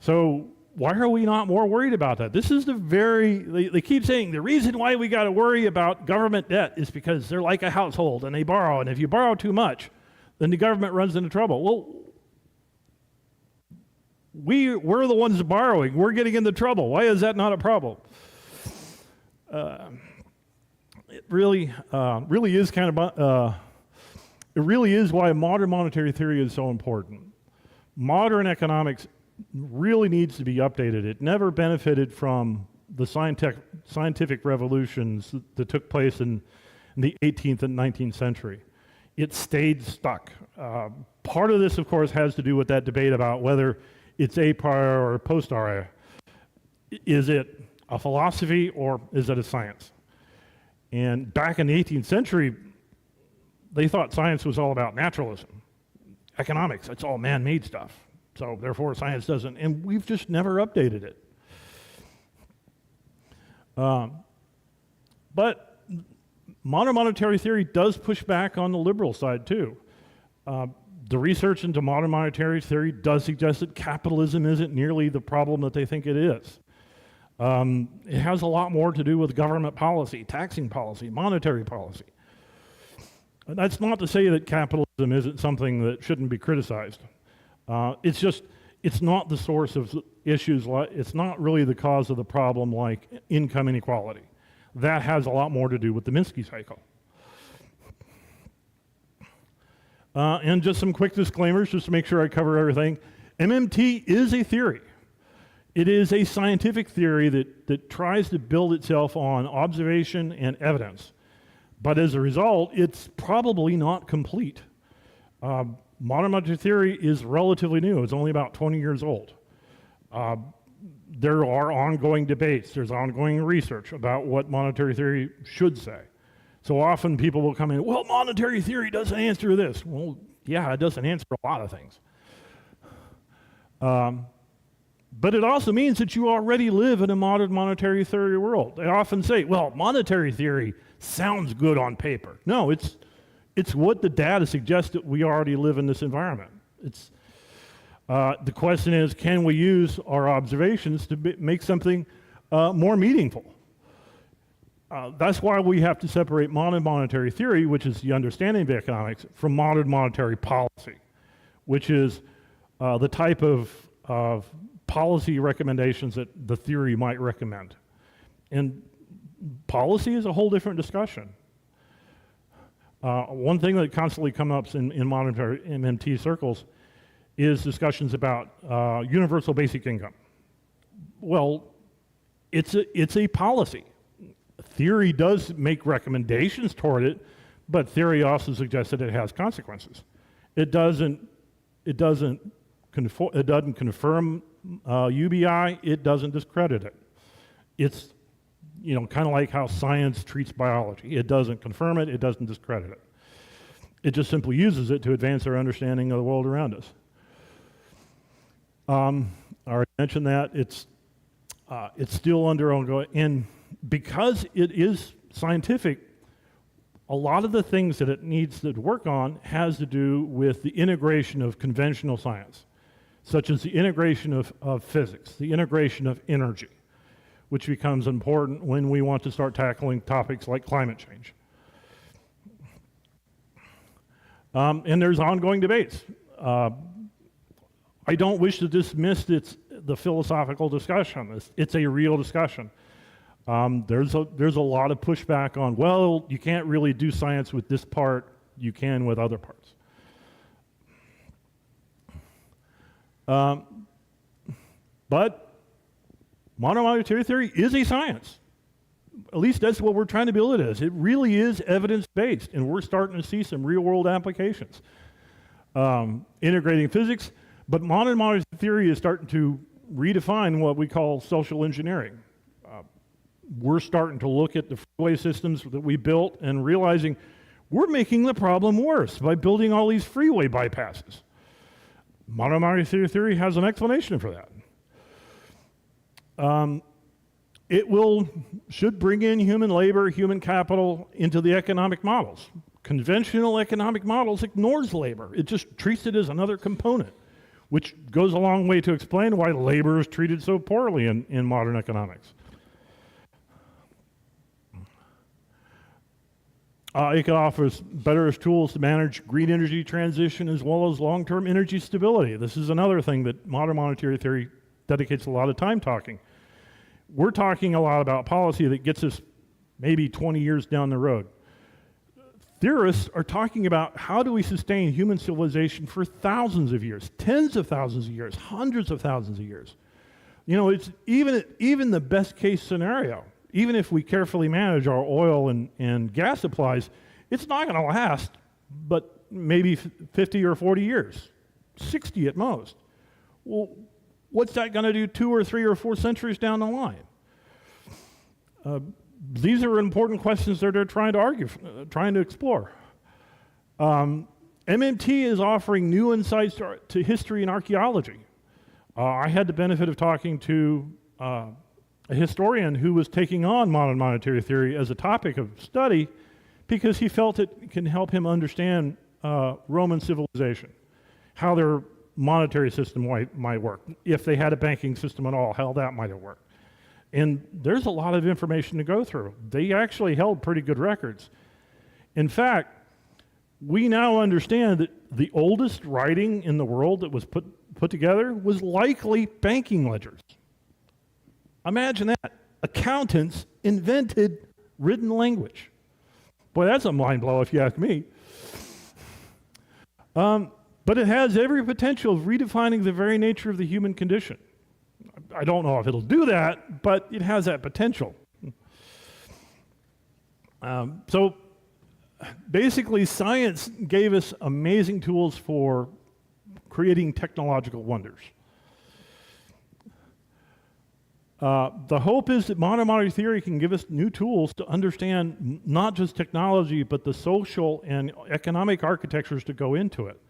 So why are we not more worried about that? This is they keep saying the reason why we got to worry about government debt is because they're like a household and they borrow, and if you borrow too much, then the government runs into trouble. Well, we're the ones borrowing. We're getting into trouble. Why is that not a problem? It really is kind of it really is why modern monetary theory is so important. Modern economics really needs to be updated. It never benefited from the scientific revolutions that took place in the 18th and 19th century. It stayed stuck. Part of this, of course, has to do with that debate about whether it's a priori or post aria. Is it a philosophy or is it a science? And back in the 18th century, they thought science was all about naturalism. Economics, it's all man-made stuff. So therefore, science doesn't, and we've just never updated it. But modern monetary theory does push back on the liberal side too. The research into modern monetary theory does suggest that capitalism isn't nearly the problem that they think it is. It has a lot more to do with government policy, taxing policy, monetary policy. And that's not to say that capitalism isn't something that shouldn't be criticized. It's not the source of issues, it's not really the cause of the problem like income inequality. That has a lot more to do with the Minsky cycle. And just some quick disclaimers, just to make sure I cover everything. MMT is a theory. It is a scientific theory that tries to build itself on observation and evidence. But as a result, it's probably not complete. Modern monetary theory is relatively new. It's only about 20 years old. There are ongoing debates. There's ongoing research about what monetary theory should say. So often people will come in, well, monetary theory doesn't answer this. Well, yeah, it doesn't answer a lot of things. But it also means that you already live in a modern monetary theory world. They often say, well, monetary theory sounds good on paper. No, it's what the data suggests that we already live in this environment. The question is, can we use our observations to make something more meaningful? That's why we have to separate modern monetary theory, which is the understanding of economics, from modern monetary policy, which is the type of policy recommendations that the theory might recommend. And policy is a whole different discussion. One thing that constantly comes up in monetary MMT circles is discussions about universal basic income. Well, it's a policy. Theory does make recommendations toward it, but theory also suggests that it has consequences. It doesn't confirm UBI. It doesn't discredit it. It's kind of like how science treats biology. It doesn't confirm it. It doesn't discredit it. It just simply uses it to advance our understanding of the world around us. I already mentioned that it's still under ongoing, and because it is scientific, a lot of the things that it needs to work on has to do with the integration of conventional science, such as the integration of physics, the integration of energy, which becomes important when we want to start tackling topics like climate change. And there's ongoing debates. I don't wish to dismiss the philosophical discussion. It's a real discussion. There's a lot of pushback on, well, you can't really do science with this part, you can with other parts. But modern monetary theory is a science. At least that's what we're trying to build it as. It really is evidence-based, and we're starting to see some real-world applications. Integrating physics, but modern monetary theory is starting to redefine what we call social engineering. We're starting to look at the freeway systems that we built and realizing we're making the problem worse by building all these freeway bypasses. Modern monetary theory has an explanation for that. It should bring in human labor, human capital into the economic models. Conventional economic models ignores labor. It just treats it as another component, which goes a long way to explain why labor is treated so poorly in modern economics. It can offer us better tools to manage green energy transition as well as long-term energy stability. This is another thing that modern monetary theory dedicates a lot of time talking. We're talking a lot about policy that gets us maybe 20 years down the road. Theorists are talking about how do we sustain human civilization for thousands of years, tens of thousands of years, hundreds of thousands of years. You know, it's even the best case scenario, even if we carefully manage our oil and gas supplies, it's not going to last but maybe 50 or 40 years, 60 at most. Well, what's that going to do 2 or 3 or 4 centuries down the line? These are important questions that they're trying to explore. MMT is offering new insights to history and archaeology. I had the benefit of talking to a historian who was taking on modern monetary theory as a topic of study because he felt it can help him understand Roman civilization, how their monetary system might work, if they had a banking system at all, how that might have worked. And there's a lot of information to go through. They actually held pretty good records. In fact, we now understand that the oldest writing in the world that was put together was likely banking ledgers. Imagine that. Accountants invented written language. Boy, that's a mind blow if you ask me. But it has every potential of redefining the very nature of the human condition. I don't know if it'll do that, but it has that potential. So basically, science gave us amazing tools for creating technological wonders. The hope is that modern monetary theory can give us new tools to understand not just technology, but the social and economic architectures to go into it.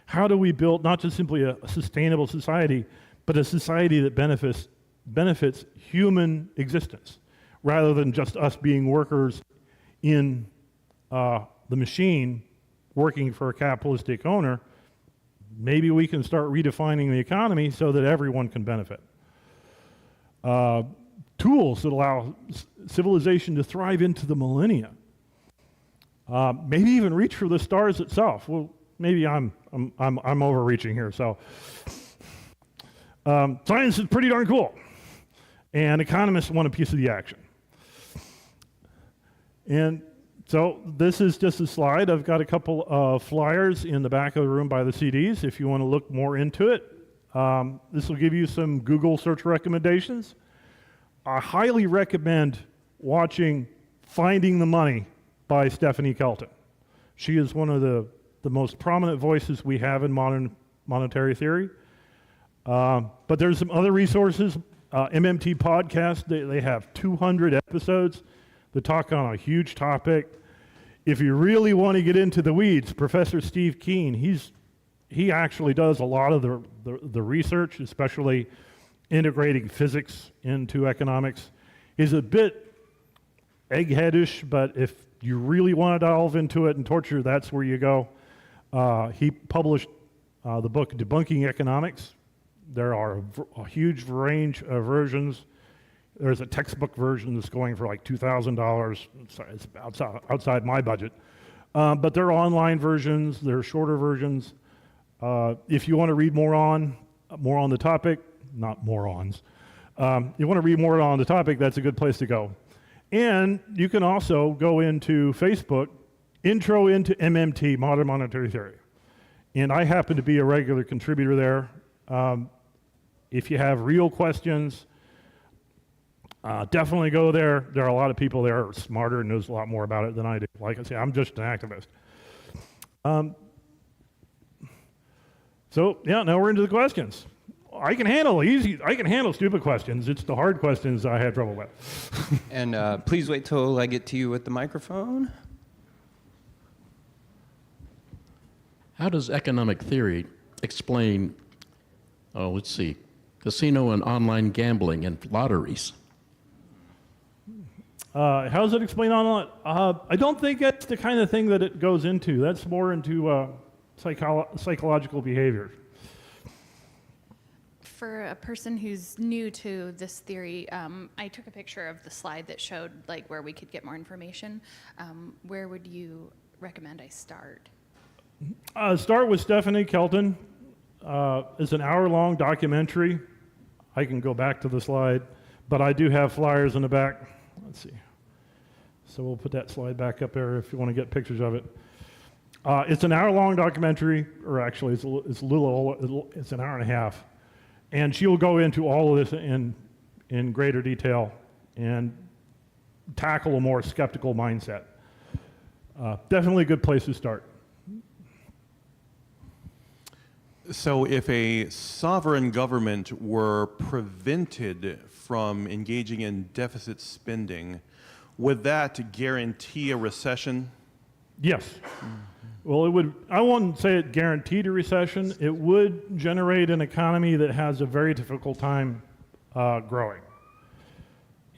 How do we build not just simply a sustainable society, but a society that benefits human existence, rather than just us being workers in the machine working for a capitalistic owner? Maybe we can start redefining the economy so that everyone can benefit. Tools that allow civilization to thrive into the millennia. Maybe even reach for the stars itself. Well, maybe I'm overreaching here. So, science is pretty darn cool, and economists want a piece of the action. And so this is just a slide. I've got a couple of flyers in the back of the room by the CDs if you want to look more into it. This will give you some Google search recommendations. I highly recommend watching Finding the Money by Stephanie Kelton. She is one of the most prominent voices we have in modern monetary theory. But there's some other resources. MMT podcast, they have 200 episodes that talk on a huge topic. If you really want to get into the weeds, Professor Steve Keen, he actually does a lot of the research, especially integrating physics into economics. He's a bit eggheadish, but if you really want to delve into it and torture, that's where you go. He published the book Debunking Economics. There are a huge range of versions. There's a textbook version that's going for like $2,000. It's outside my budget. But there are online versions. There are shorter versions. If you want to read more on more on the topic, not morons. You want to read more on the topic, that's a good place to go. And you can also go into Facebook, Intro into MMT, Modern Monetary Theory. And I happen to be a regular contributor there. If you have real questions, definitely go there. There are a lot of people there who are smarter and knows a lot more about it than I do. Like I say, I'm just an activist. So yeah, now we're into the questions. I can handle stupid questions. It's the hard questions I have trouble with. And please wait till I get to you with the microphone. How does economic theory explain, casino and online gambling and lotteries? How does it explain online? I don't think that's the kind of thing that it goes into. That's more into psychological behavior. For a person who's new to this theory, I took a picture of the slide that showed like where we could get more information. Where would you recommend I start? Start with Stephanie Kelton. It's an hour-long documentary. I can go back to the slide, but I do have flyers in the back. Let's see. So we'll put that slide back up there if you want to get pictures of it. It's an hour-long documentary, or actually it's an hour and a half. And she'll go into all of this in greater detail and tackle a more skeptical mindset. Definitely a good place to start. So if a sovereign government were prevented from engaging in deficit spending, would that guarantee a recession? Yes. Well, it would. I wouldn't say it guaranteed a recession. It would generate an economy that has a very difficult time growing,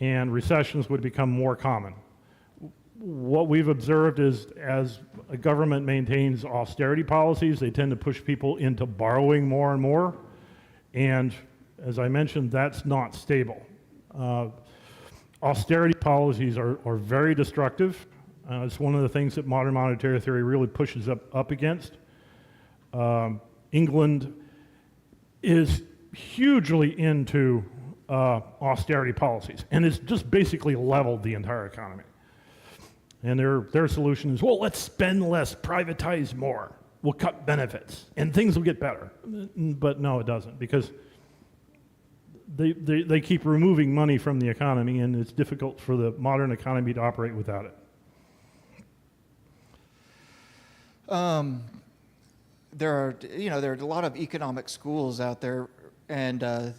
and recessions would become more common. What we've observed is as a government maintains austerity policies, they tend to push people into borrowing more and more, and as I mentioned, that's not stable. Austerity policies are very destructive. It's one of the things that modern monetary theory really pushes up against. England is hugely into austerity policies, and it's just basically leveled the entire economy. And their solution is, well, let's spend less, privatize more. We'll cut benefits, and things will get better. But no, it doesn't, because they keep removing money from the economy, and it's difficult for the modern economy to operate without it. There are a lot of economic schools out there, and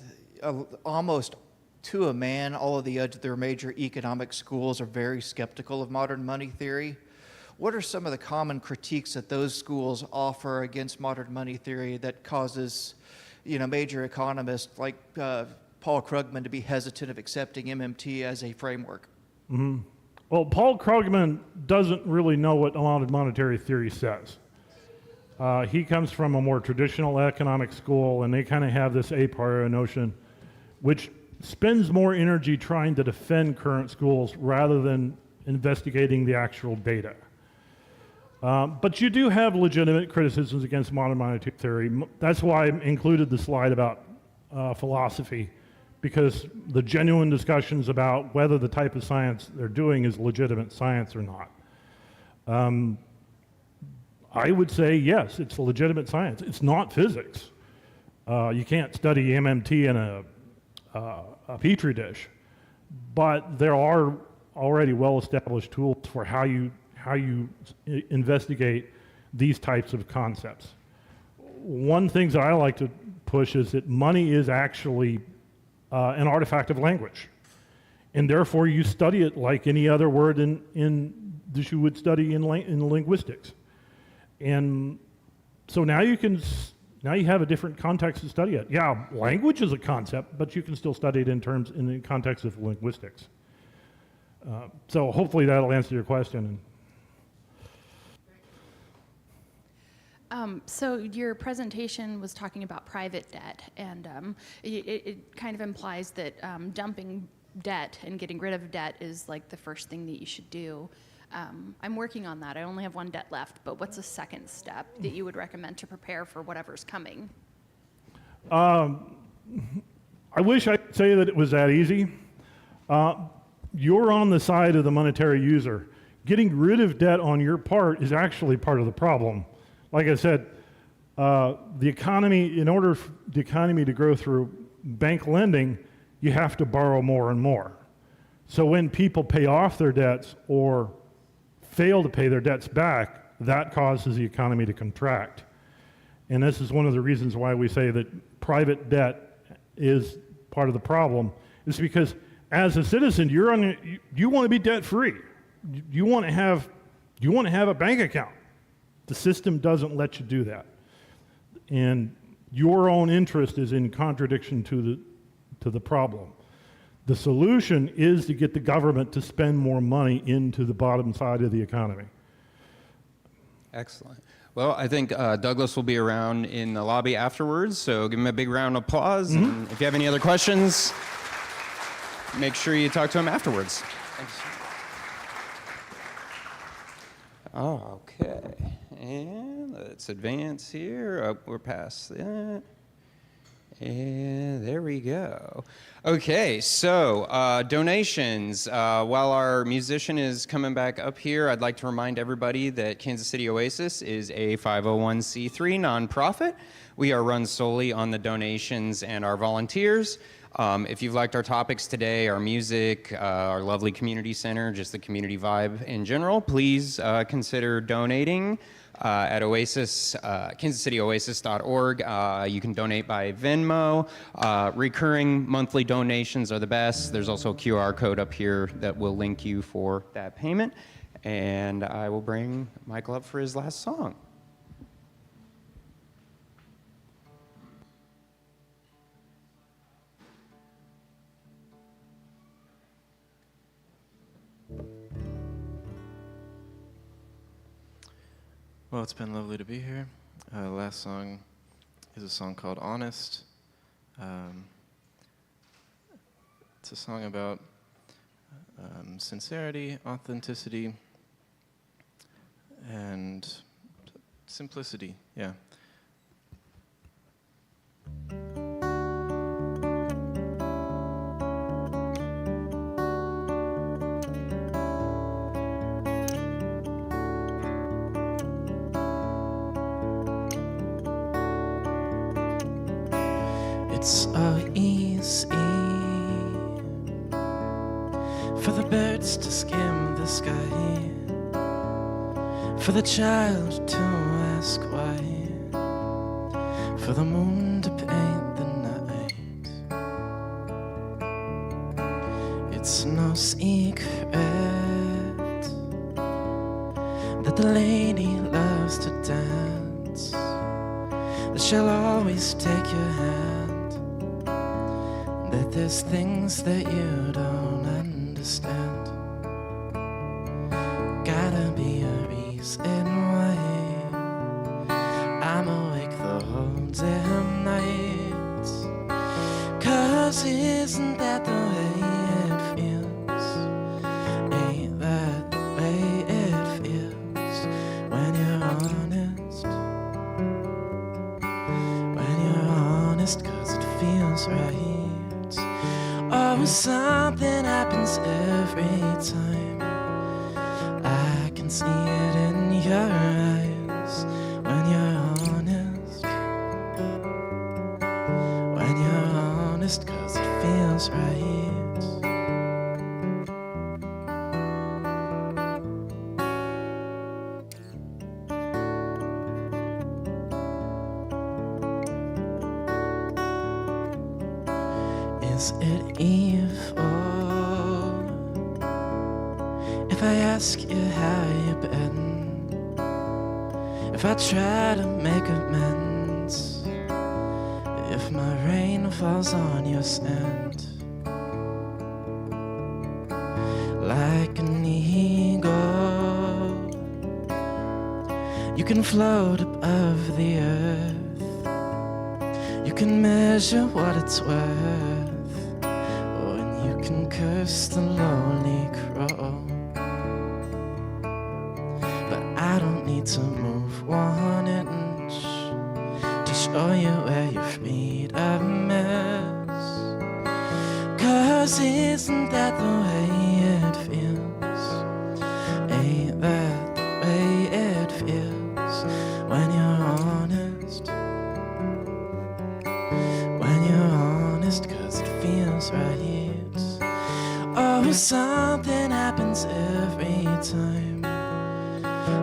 almost to a man, all of the other major economic schools are very skeptical of modern money theory. What are some of the common critiques that those schools offer against modern money theory that causes, major economists like Paul Krugman to be hesitant of accepting MMT as a framework? Mm-hmm. Well, Paul Krugman doesn't really know what modern monetary theory says. He comes from a more traditional economic school, and they kind of have this a priori notion, which spends more energy trying to defend current schools rather than investigating the actual data. But you do have legitimate criticisms against modern monetary theory. That's why I included the slide about philosophy, because the genuine discussions about whether the type of science they're doing is legitimate science or not. I would say yes, it's a legitimate science. It's not physics. You can't study MMT in a petri dish, but there are already well-established tools for how you investigate these types of concepts. One thing that I like to push is that money is actually an artifact of language, and therefore you study it like any other word that you would study in linguistics. And so now you have a different context to study it. Yeah, language is a concept, but you can still study it in the context of linguistics. So hopefully that'll answer your question. So your presentation was talking about private debt, and it kind of implies that dumping debt and getting rid of debt is like the first thing that you should do. I'm working on that. I only have one debt left, but what's a second step that you would recommend to prepare for whatever's coming? I wish I could say that it was that easy. You're on the side of the monetary user. Getting rid of debt on your part is actually part of the problem. Like I said, the economy, in order for the economy to grow through bank lending, you have to borrow more and more. So when people pay off their debts or fail to pay their debts back, that causes the economy to contract. And this is one of the reasons why we say that private debt is part of the problem. It's because as a citizen, you want to be debt free. You want to have a bank account. The system doesn't let you do that. And your own interest is in contradiction to the problem. The solution is to get the government to spend more money into the bottom side of the economy. Excellent. Well, I think Douglas will be around in the lobby afterwards, so give him a big round of applause. And if you have any other questions, make sure you talk to him afterwards. Thanks. Okay, and let's advance here. Oh, we're past that. And there we go. Okay, so donations. While our musician is coming back up here, I'd like to remind everybody that Kansas City Oasis is a 501c3 nonprofit. We are run solely on the donations and our volunteers. If you've liked our topics today, our music, our lovely community center, just the community vibe in general, please consider donating at Oasis, kansascityoasis.org. You can donate by Venmo. Recurring monthly donations are the best. There's also a QR code up here that will link you for that payment. And I will bring Michael up for his last song. Well, it's been lovely to be here. Last song is a song called Honest. It's a song about sincerity, authenticity, and simplicity, yeah. It's so easy for the birds to skim the sky, for the child to ask why, for the moon to paint the night. It's no secret that the lady loves to dance, that she'll always take your hand, that there's things that you don't understand. Gotta be a reason why I'm awake the whole damn night. 'Cause isn't that the way it feels? Ain't that the way it feels when you're honest? When you're honest, 'cause it feels right. Oh, something happens every time. I can see it in your eyes when you're honest. When you're honest, 'cause it feels right. Is it evil if I ask you how you've been? If I try to make amends? If my rain falls on your sand? Like an eagle, you can float above the earth. You can measure what it's worth. Can curse the lonely crow, but I don't need to move 1 inch to show you where your freedom is. 'Cause isn't that the way it feels? Ain't that the way it feels when you're honest? When you're honest, 'cause it feels right. Oh, something happens every time.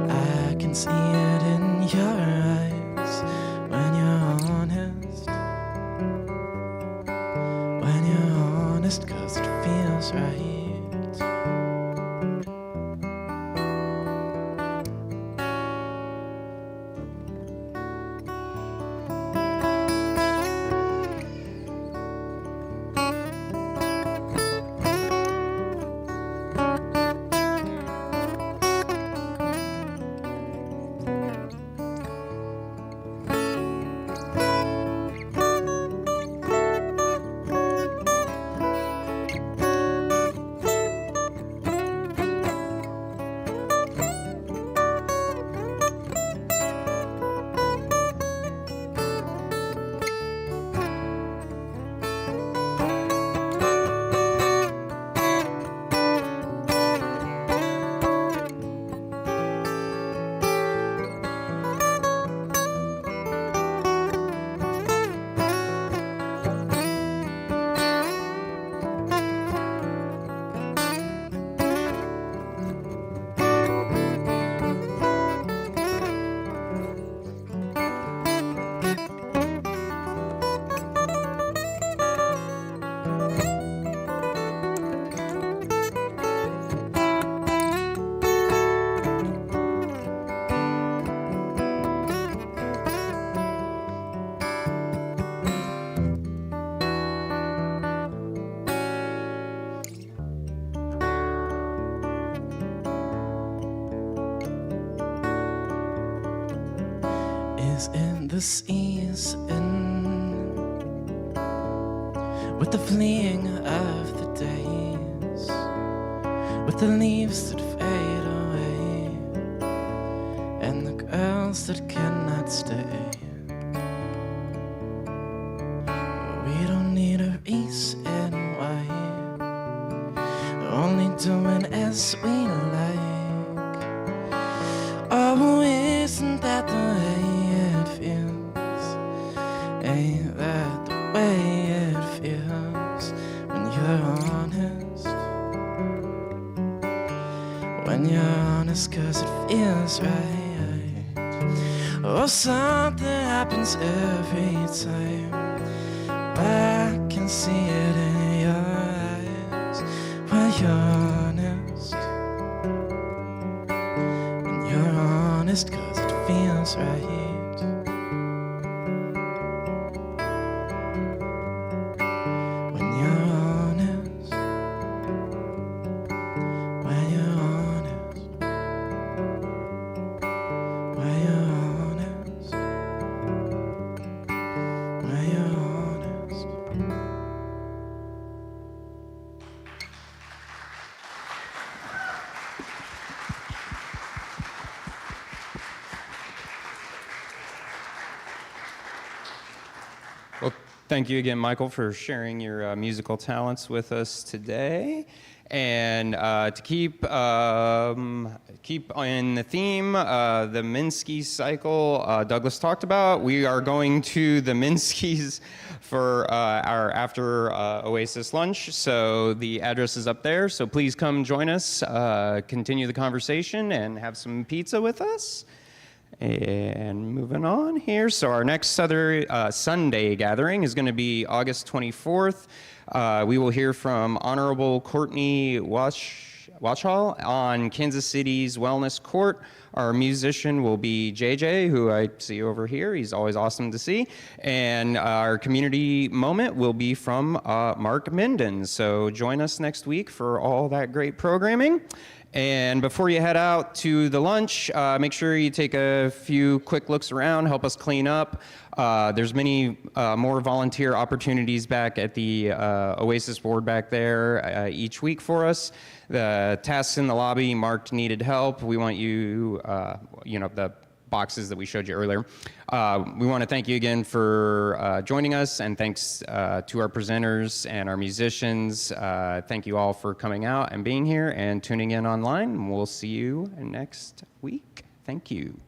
I can see it in your eyes when you're honest. When you're honest, 'cause it feels right. Is in the season with the fleeing of the days, with the leaves that fade away and the girls that cannot stay. We don't need a reason why, we're only doing as we like. Oh, isn't that the way it feels? Ain't that the way it feels when you're honest? When you're honest, 'cause it feels right. Oh, something happens every time. I can see it in your eyes when you're honest. When you're honest, 'cause it feels right. When you're honest. When you're honest. When you're honest. When you're honest. Well, thank you again, Michael, for sharing your musical talents with us today. And to keep in the theme, the Minsky cycle Douglas talked about, we are going to the Minskys for our after Oasis lunch. So the address is up there. So please come join us, continue the conversation, and have some pizza with us. And moving on here, so our next Sunday gathering is going to be August 24th. We will hear from Honorable Courtney Wachall on Kansas City's Wellness Court. Our musician will be JJ, who I see over here. He's always awesome to see. And our community moment will be from Mark Minden. So join us next week for all that great programming. And before you head out to the lunch, make sure you take a few quick looks around, help us clean up. There's many more volunteer opportunities back at the Oasis board back there each week for us. The tasks in the lobby marked needed help. We want you, the boxes that we showed you earlier. We want to thank you again for joining us, and thanks to our presenters and our musicians. Thank you all for coming out and being here and tuning in online. We'll see you next week. Thank you.